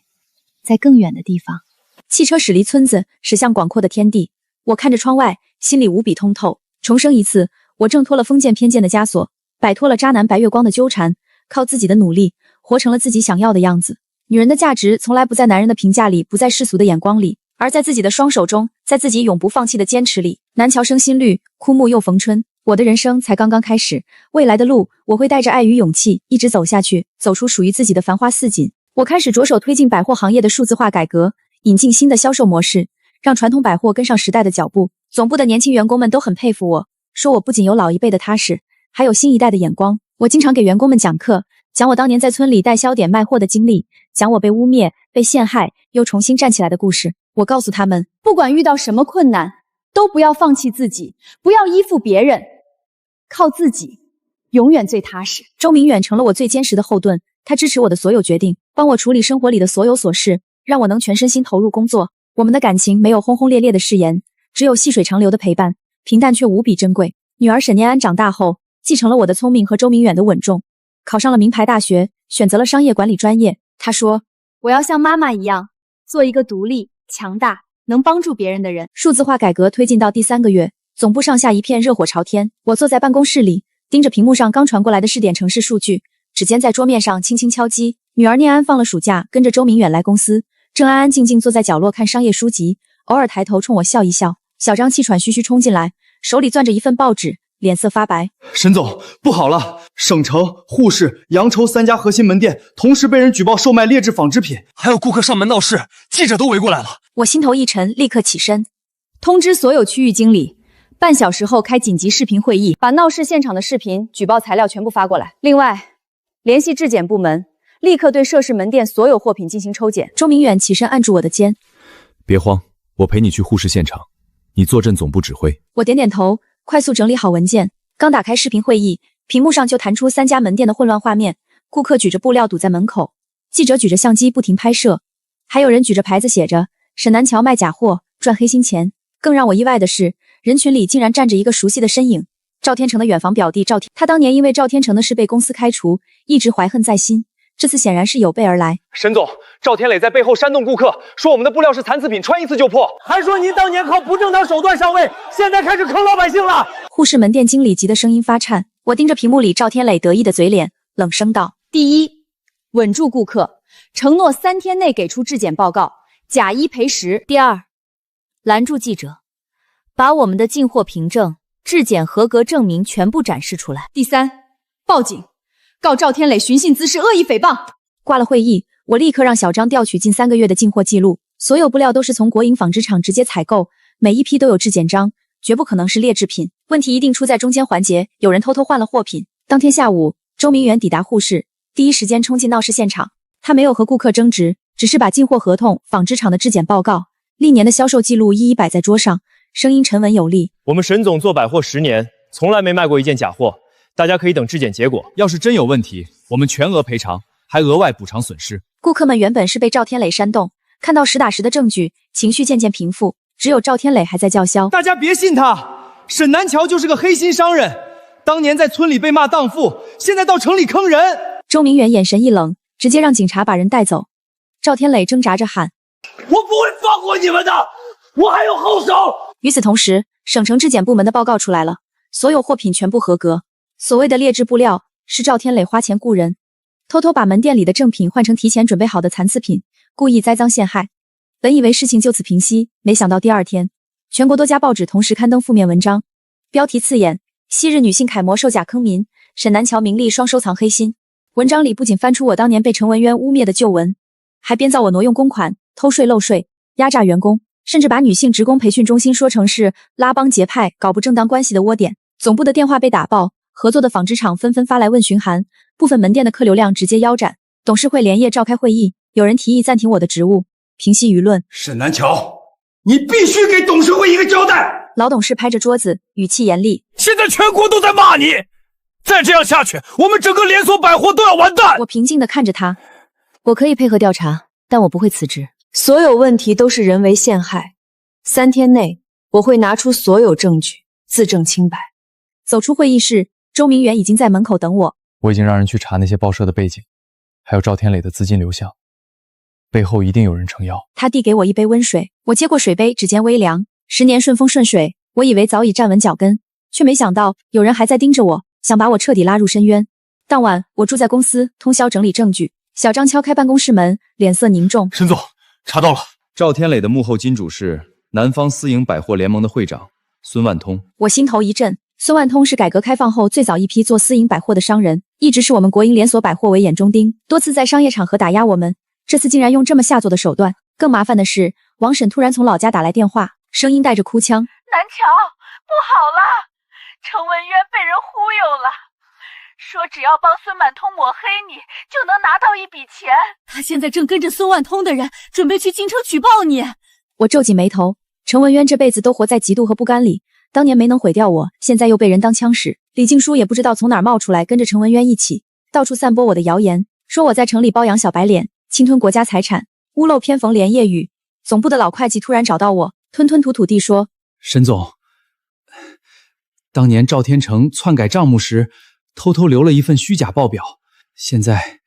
在更远的地方。”汽车驶离村子，驶向广阔的天地。我看着窗外，心里无比通透。重生一次，我挣脱了封建偏见的枷锁，摆脱了渣男白月光的纠缠，靠自己的努力，活成了自己想要的样子。女人的价值从来不在男人的评价里，不在世俗的眼光里，而在自己的双手中，在自己永不放弃的坚持里。南桥生新绿，枯木又逢春。我的人生才刚刚开始，未来的路我会带着爱与勇气一直走下去，走出属于自己的繁花似锦。我开始着手推进百货行业的数字化改革，引进新的销售模式，让传统百货跟上时代的脚步。总部的年轻员工们都很佩服我，说我不仅有老一辈的踏实，还有新一代的眼光。我经常给员工们讲课，讲我当年在村里代销点卖货的经历，讲我被污蔑、被陷害又重新站起来的故事。我告诉他们，不管遇到什么困难，都不要放弃自己，不要依附别人，靠自己永远最踏实。周明远成了我最坚实的后盾，他支持我的所有决定，帮我处理生活里的所有琐事，让我能全身心投入工作。我们的感情没有轰轰烈烈的誓言，只有细水长流的陪伴，平淡却无比珍贵。女儿沈念安长大后，继承了我的聪明和周明远的稳重，考上了名牌大学，选择了商业管理专业。她说：“我要像妈妈一样，做一个独立、强大、能帮助别人的人。”数字化改革推进到第3个月，总部上下一片热火朝天。我坐在办公室里，盯着屏幕上刚传过来的试点城市数据，指尖在桌面上轻轻敲击。女儿念安放了暑假，跟着周明远来公司，正安安静静坐在角落看商业书籍，偶尔抬头冲我笑一笑。小张气喘吁吁冲进来，手里攥着一份报纸，脸色发白。沈总，不好了！省城、沪市、扬州3家核心门店同时被人举报售卖劣质纺织品，还有顾客上门闹事，记者都围过来了。我心头一沉，立刻起身，通知所有区域经理，半小时后开紧急视频会议，把闹事现场的视频、举报材料全部发过来。另外，联系质检部门，立刻对涉事门店所有货品进行抽检。周明远起身按住我的肩，别慌，我陪你去沪市现场，你坐镇总部指挥。我点点头，快速整理好文件。刚打开视频会议，屏幕上就弹出3家门店的混乱画面，顾客举着布料堵在门口，记者举着相机不停拍摄，还有人举着牌子写着沈南桥卖假货赚黑心钱。更让我意外的是，人群里竟然站着一个熟悉的身影，赵天成的远房表弟赵天。他当年因为赵天成的事被公司开除，一直怀恨在心，这次显然是有备而来。沈总，赵天磊在背后煽动顾客，说我们的布料是残次品，穿一次就破，还说您当年靠不正当手段上位，现在开始坑老百姓了。沪市门店经理急得声音发颤，我盯着屏幕里赵天磊得意的嘴脸，冷声道：第一，稳住顾客，承诺3天内给出质检报告，假1赔10。第二，拦住记者，把我们的进货凭证、质检合格证明全部展示出来。第三，报警，告赵天磊寻衅滋事、恶意诽谤。挂了会议，我立刻让小张调取近3个月的进货记录，所有布料都是从国营纺织厂直接采购，每一批都有质检章，绝不可能是劣质品。问题一定出在中间环节，有人偷偷换了货品。当天下午，周明远抵达沪市，第一时间冲进闹事现场。他没有和顾客争执，只是把进货合同、纺织厂的质检报告、历年的销售记录一一摆在桌上，声音沉稳有力。我们沈总做百货10年，从来没卖过一件假货，大家可以等质检结果。要是真有问题，我们全额赔偿，还额外补偿损失。顾客们原本是被赵天磊煽动，看到实打实的证据，情绪渐渐平复，只有赵天磊还在叫嚣。大家别信他，沈南桥就是个黑心商人，当年在村里被骂荡妇，现在到城里坑人。周明远眼神一冷，直接让警察把人带走。赵天磊挣扎着喊：我不会放过你们的，我还有后手。与此同时，省城质检部门的报告出来了，所有货品全部合格。所谓的劣质布料是赵天磊花钱雇人，偷偷把门店里的正品换成提前准备好的残次品，故意栽赃陷害。本以为事情就此平息，没想到第二天，全国多家报纸同时刊登负面文章，标题刺眼：昔日女性楷模售假坑民，沈南桥名利双收藏黑心。文章里不仅翻出我当年被陈文渊污蔑的旧闻，还编造我挪用公款、偷税漏税、压榨员工，甚至把女性职工培训中心说成是拉帮结派、搞不正当关系的窝点。总部的电话被打爆，合作的纺织厂纷纷发来问询函，部分门店的客流量直接腰斩。董事会连夜召开会议，有人提议暂停我的职务，平息舆论。沈南桥，你必须给董事会一个交代！老董事拍着桌子，语气严厉。现在全国都在骂你，再这样下去，我们整个连锁百货都要完蛋！我平静地看着他。我可以配合调查，但我不会辞职。所有问题都是人为陷害，3天内我会拿出所有证据，自证清白。走出会议室，周明远已经在门口等我。我已经让人去查那些报社的背景，还有赵天磊的资金流向，背后一定有人撑腰。他递给我一杯温水，我接过水杯，指尖微凉。10年顺风顺水，我以为早已站稳脚跟，却没想到有人还在盯着我，想把我彻底拉入深渊。当晚，我住在公司，通宵整理证据。小张敲开办公室门，脸色凝重。沈总，查到了，赵天磊的幕后金主是南方私营百货联盟的会长孙万通。我心头一震。孙万通是改革开放后最早一批做私营百货的商人，一直是我们国营连锁百货为眼中钉，多次在商业场合打压我们。这次竟然用这么下作的手段。更麻烦的是，王婶突然从老家打来电话，声音带着哭腔：南桥，不好了，程文渊被人忽悠了，说只要帮孙满通抹黑你，就能拿到一笔钱。他现在正跟着孙万通的人，准备去京城举报你。我皱紧眉头，程文渊这辈子都活在嫉妒和不甘里。当年没能毁掉我，现在又被人当枪使。李静书也不知道从哪儿冒出来，跟着程文渊一起到处散播我的谣言，说我在城里包养小白脸，侵吞国家财产，屋漏偏逢连夜雨。总部的老会计突然找到我，吞吞吐吐地说：沈总，当年赵天成篡改账目时，偷偷留了一份虚假报表，现在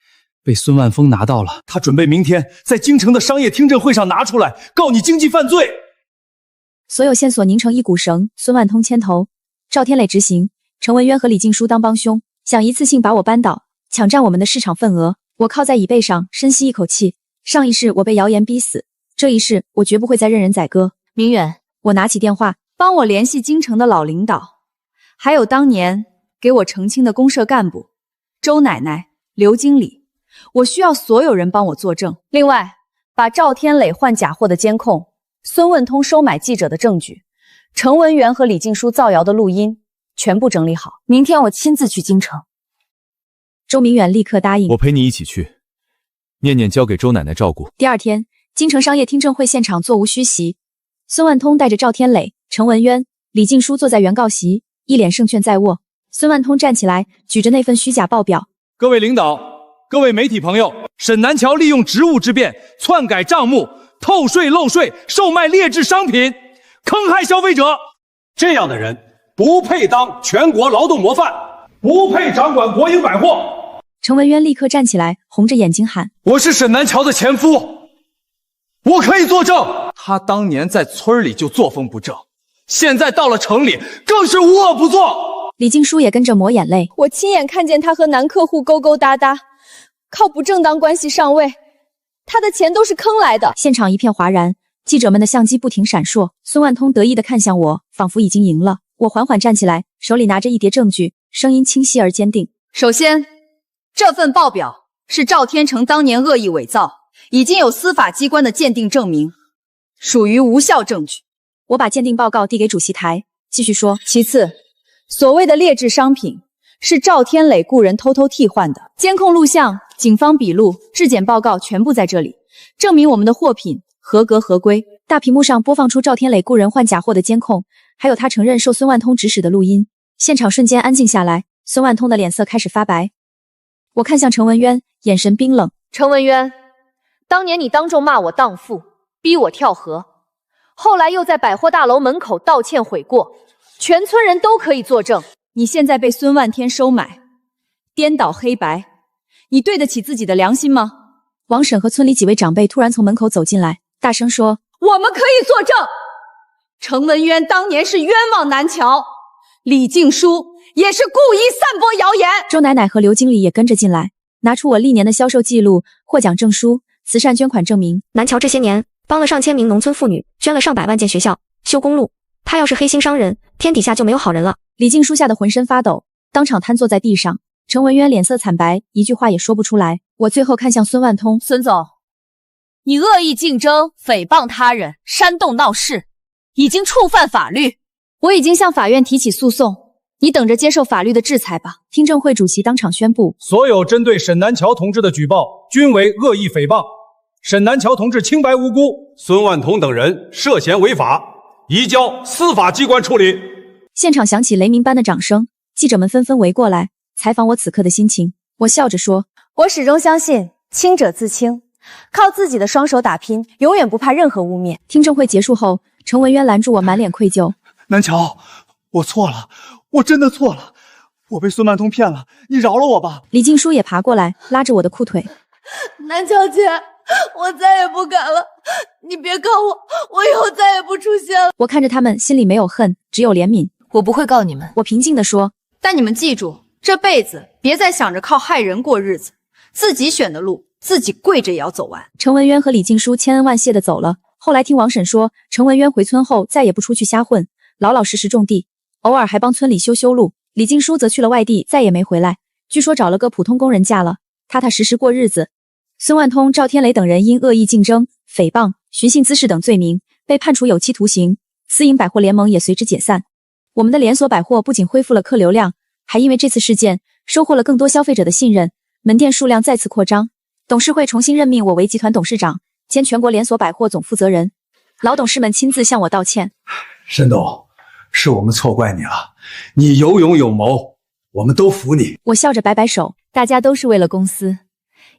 被孙万峰拿到了，他准备明天在京城的商业听证会上拿出来，告你经济犯罪。所有线索拧成一股绳，孙万通牵头，赵天磊执行，程文渊和李静书当帮凶，想一次性把我扳倒，抢占我们的市场份额。我靠在椅背上，深吸一口气。上一世我被谣言逼死，这一世我绝不会再任人宰割。明远，我拿起电话，帮我联系京城的老领导，还有当年给我澄清的公社干部周奶奶、刘经理，我需要所有人帮我作证。另外，把赵天磊换假货的监控、孙问通收买记者的证据、程文元和李静书造谣的录音全部整理好。明天我亲自去京城。周明远立刻答应。我陪你一起去，念念交给周奶奶照顾。第二天，京城商业听证会现场座无虚席，孙万通带着赵天磊、程文渊、李静书坐在原告席，一脸胜券在握。孙万通站起来，举着那份虚假报表：各位领导，各位媒体朋友，沈南桥利用职务之便篡改账目，透税漏税，售卖劣质商品，坑害消费者。这样的人不配当全国劳动模范，不配掌管国营百货。程文渊立刻站起来，红着眼睛喊：我是沈南桥的前夫，我可以作证。他当年在村里就作风不正，现在到了城里更是无恶不作。李静书也跟着抹眼泪。我亲眼看见他和男客户勾勾搭搭，靠不正当关系上位，他的钱都是坑来的。现场一片哗然，记者们的相机不停闪烁。孙万通得意地看向我，仿佛已经赢了。我缓缓站起来，手里拿着一叠证据，声音清晰而坚定。首先，这份报表是赵天成当年恶意伪造，已经有司法机关的鉴定证明，属于无效证据。我把鉴定报告递给主席台，继续说。其次，所谓的劣质商品是赵天磊雇人偷偷替换的，监控录像、警方笔录、质检报告全部在这里，证明我们的货品合格合规。大屏幕上播放出赵天磊雇人换假货的监控，还有他承认受孙万通指使的录音。现场瞬间安静下来，孙万通的脸色开始发白。我看向程文渊，眼神冰冷。程文渊，当年你当众骂我荡妇，逼我跳河，后来又在百货大楼门口道歉悔过，全村人都可以作证。你现在被孙万天收买，颠倒黑白，你对得起自己的良心吗？王婶和村里几位长辈突然从门口走进来，大声说：“我们可以作证，程文渊当年是冤枉南桥，李静书也是故意散播谣言。”周奶奶和刘经理也跟着进来，拿出我历年的销售记录、获奖证书、慈善捐款证明。南桥这些年帮了上千名农村妇女，捐了上百万建学校、修公路。他要是黑心商人，天底下就没有好人了。李静书吓得浑身发抖，当场瘫坐在地上。程文渊脸色惨白，一句话也说不出来。我最后看向孙万通：“孙总，你恶意竞争、诽谤他人、煽动闹事，已经触犯法律。我已经向法院提起诉讼，你等着接受法律的制裁吧。”听证会主席当场宣布：所有针对沈南桥同志的举报均为恶意诽谤，沈南桥同志清白无辜，孙万通等人涉嫌违法，移交司法机关处理。现场响起雷鸣般的掌声，记者们纷纷围过来采访我此刻的心情。我笑着说：“我始终相信清者自清，靠自己的双手打拼，永远不怕任何污蔑。”听证会结束后，程文渊拦住我，满脸愧疚：“南桥，我错了，我真的错了，我被孙曼通骗了，你饶了我吧。”李静书也爬过来，拉着我的裤腿：“南桥姐，我再也不敢了，你别告我，我以后再也不出现了。”我看着他们，心里没有恨，只有怜悯。我不会告你们，我平静地说。但你们记住，这辈子别再想着靠害人过日子，自己选的路，自己跪着也要走完。程文渊和李静书千恩万谢地走了。后来听王婶说，程文渊回村后再也不出去瞎混，老老实实种地，偶尔还帮村里修路。李静书则去了外地，再也没回来。据说找了个普通工人嫁了，踏踏实实过日子。孙万通、赵天雷等人因恶意竞争、诽谤、寻衅滋事等罪名被判处有期徒刑，私营百货联盟也随之解散。我们的连锁百货不仅恢复了客流量，还因为这次事件收获了更多消费者的信任，门店数量再次扩张。董事会重新任命我为集团董事长兼全国连锁百货总负责人，老董事们亲自向我道歉。沈董，是我们错怪你了，你有勇有谋，我们都服你。我笑着摆摆手，大家都是为了公司，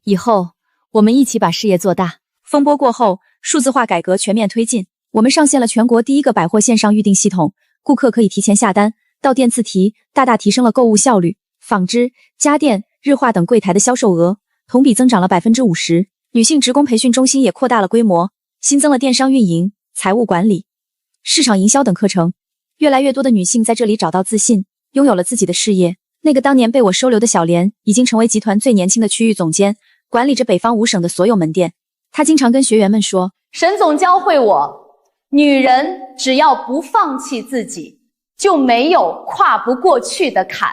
以后我们一起把事业做大。风波过后，数字化改革全面推进，我们上线了全国第一个百货线上预订系统，顾客可以提前下单，到店自提，大大提升了购物效率。纺织、家电、日化等柜台的销售额同比增长了 50%。女性职工培训中心也扩大了规模，新增了电商运营、财务管理、市场营销等课程。越来越多的女性在这里找到自信，拥有了自己的事业。那个当年被我收留的小莲，已经成为集团最年轻的区域总监，管理着北方5省的所有门店。她经常跟学员们说，沈总教会我，女人只要不放弃自己，就没有跨不过去的坎。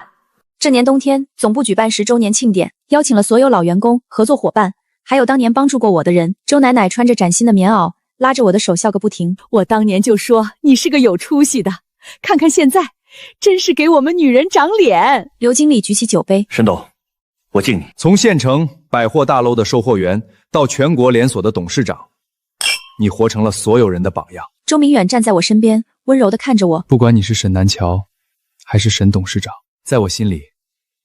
这年冬天，总部举办10周年庆典，邀请了所有老员工、合作伙伴，还有当年帮助过我的人。周奶奶穿着崭新的棉袄，拉着我的手笑个不停。我当年就说你是个有出息的，看看现在，真是给我们女人长脸。刘经理举起酒杯，沈董，我敬你。从县城百货大楼的售货员到全国连锁的董事长，你活成了所有人的榜样。周明远站在我身边，温柔地看着我。不管你是沈南桥，还是沈董事长，在我心里，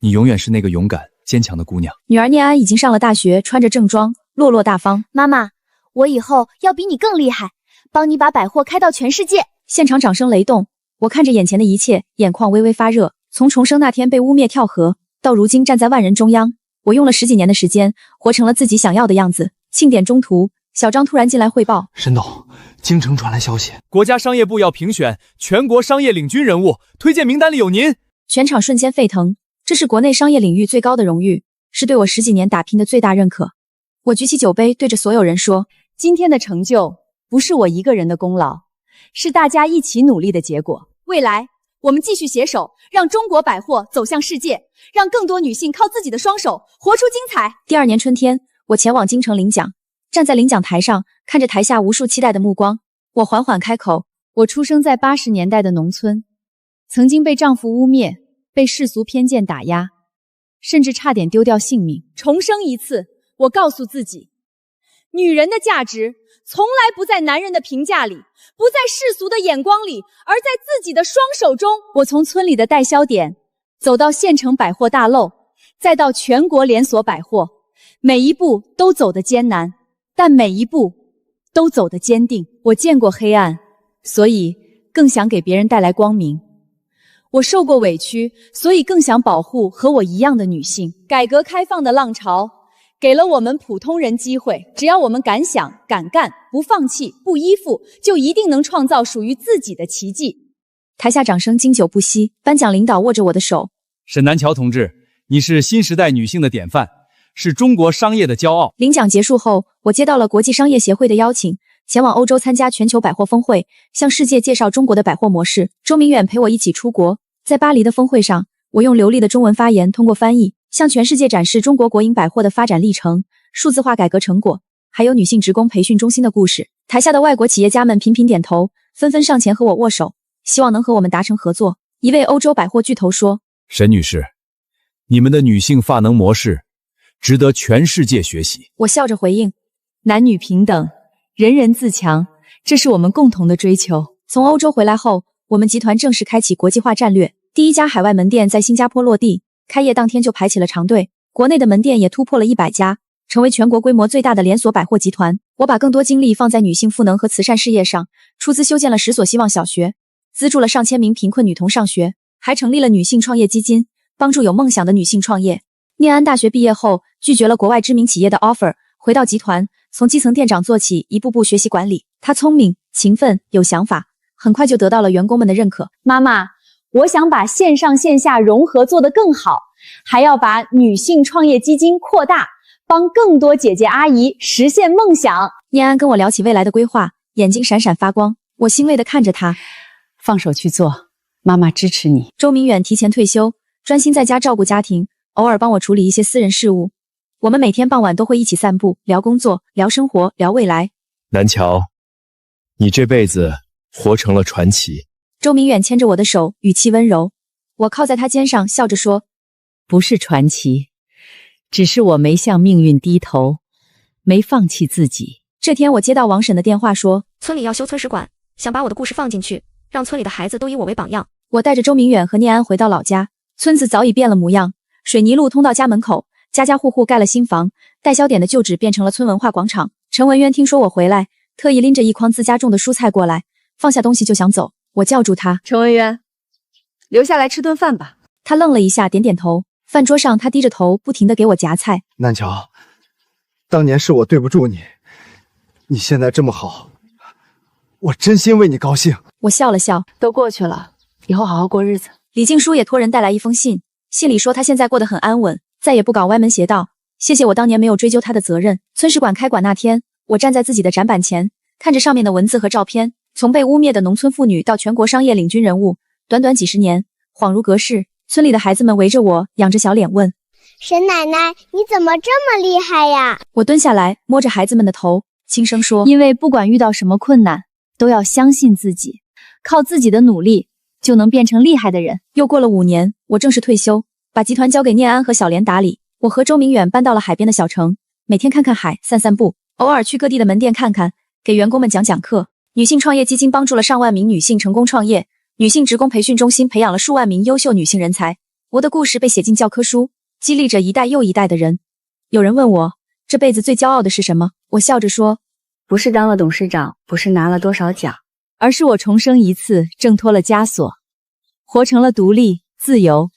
你永远是那个勇敢、坚强的姑娘。女儿念安已经上了大学，穿着正装，落落大方。妈妈，我以后要比你更厉害，帮你把百货开到全世界。现场掌声雷动，我看着眼前的一切，眼眶微微发热。从重生那天被污蔑跳河，到如今站在万人中央，我用了10几年的时间，活成了自己想要的样子。庆典中途，小张突然进来汇报，沈董，京城传来消息，国家商业部要评选全国商业领军人物，推荐名单里有您。全场瞬间沸腾，这是国内商业领域最高的荣誉，是对我10几年打拼的最大认可。我举起酒杯，对着所有人说，今天的成就不是我一个人的功劳，是大家一起努力的结果。未来我们继续携手，让中国百货走向世界，让更多女性靠自己的双手活出精彩。第2年春天，我前往京城领奖，站在领奖台上，看着台下无数期待的目光，我缓缓开口，我出生在80年代的农村，曾经被丈夫污蔑，被世俗偏见打压，甚至差点丢掉性命。重生一次，我告诉自己，女人的价值从来不在男人的评价里，不在世俗的眼光里，而在自己的双手中。我从村里的代销点走到县城百货大楼，再到全国连锁百货，每一步都走得艰难，但每一步都走得坚定。我见过黑暗，所以更想给别人带来光明。我受过委屈，所以更想保护和我一样的女性。改革开放的浪潮给了我们普通人机会，只要我们敢想、敢干，不放弃、不依附，就一定能创造属于自己的奇迹。台下掌声经久不息，颁奖领导握着我的手。沈南桥同志，你是新时代女性的典范，是中国商业的骄傲。领奖结束后，我接到了国际商业协会的邀请，前往欧洲参加全球百货峰会，向世界介绍中国的百货模式。周明远陪我一起出国，在巴黎的峰会上，我用流利的中文发言，通过翻译向全世界展示中国国营百货的发展历程、数字化改革成果，还有女性职工培训中心的故事。台下的外国企业家们频频点头，纷纷上前和我握手，希望能和我们达成合作。一位欧洲百货巨头说：“沈女士，你们的女性赋能模式值得全世界学习。”我笑着回应：“男女平等，人人自强，这是我们共同的追求。”从欧洲回来后，我们集团正式开启国际化战略，第一家海外门店在新加坡落地，开业当天就排起了长队，国内的门店也突破了100家，成为全国规模最大的连锁百货集团。我把更多精力放在女性赋能和慈善事业上，出资修建了10所希望小学，资助了上千名贫困女童上学，还成立了女性创业基金，帮助有梦想的女性创业。念安大学毕业后，拒绝了国外知名企业的 offer， 回到集团，从基层店长做起，一步步学习管理。她聪明、勤奋、有想法，很快就得到了员工们的认可。妈妈，我想把线上线下融合做得更好，还要把女性创业基金扩大，帮更多姐姐阿姨实现梦想。念安跟我聊起未来的规划，眼睛闪闪发光。我欣慰地看着她，放手去做，妈妈支持你。周明远提前退休，专心在家照顾家庭，偶尔帮我处理一些私人事务。我们每天傍晚都会一起散步，聊工作，聊生活，聊未来。南桥，你这辈子活成了传奇。周明远牵着我的手，语气温柔。我靠在他肩上，笑着说：“不是传奇，只是我没向命运低头，没放弃自己。”这天我接到王婶的电话说，村里要修村史馆，想把我的故事放进去，让村里的孩子都以我为榜样。我带着周明远和念安回到老家，村子早已变了模样，水泥路通到家门口，家家户户盖了新房，代销点的旧址变成了村文化广场。陈文渊听说我回来，特意拎着一筐自家种的蔬菜过来，放下东西就想走。我叫住他：“陈文渊，留下来吃顿饭吧。”他愣了一下，点点头。饭桌上，他低着头，不停地给我夹菜。南桥，当年是我对不住你，你现在这么好，我真心为你高兴。我笑了笑，都过去了，以后好好过日子。李静书也托人带来一封信，信里说他现在过得很安稳，再也不搞歪门邪道。谢谢我当年没有追究他的责任。村史馆开馆那天，我站在自己的展板前，看着上面的文字和照片，从被污蔑的农村妇女到全国商业领军人物，短短几十年，恍如隔世。村里的孩子们围着我，仰着小脸问：“沈奶奶，你怎么这么厉害呀？”我蹲下来，摸着孩子们的头，轻声说：“因为不管遇到什么困难，都要相信自己，靠自己的努力就能变成厉害的人。”又过了5年，我正式退休，把集团交给念安和小莲打理。我和周明远搬到了海边的小城，每天看看海，散散步，偶尔去各地的门店看看，给员工们讲讲课。女性创业基金帮助了上万名女性成功创业，女性职工培训中心培养了数万名优秀女性人才。我的故事被写进教科书，激励着一代又一代的人。有人问我，这辈子最骄傲的是什么？我笑着说，不是当了董事长，不是拿了多少奖，而是我重生一次，挣脱了枷锁，活成了独立、自由、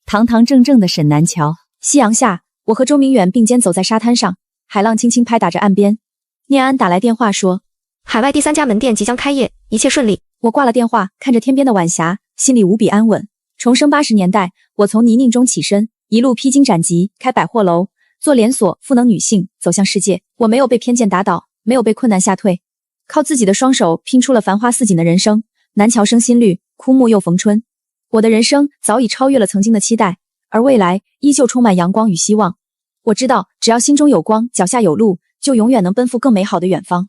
堂堂正正的沈南桥。夕阳下，我和周明远并肩走在沙滩上，海浪轻轻拍打着岸边。念安打来电话说，海外第3家门店即将开业，一切顺利。我挂了电话，看着天边的晚霞，心里无比安稳。重生80年代，我从泥泞中起身，一路披荆斩棘，开百货楼，做连锁，赋能女性，走向世界。我没有被偏见打倒，没有被困难吓退，靠自己的双手拼出了繁花似锦的人生。南桥生新绿，枯木又逢春。我的人生早已超越了曾经的期待，而未来依旧充满阳光与希望。我知道，只要心中有光，脚下有路，就永远能奔赴更美好的远方。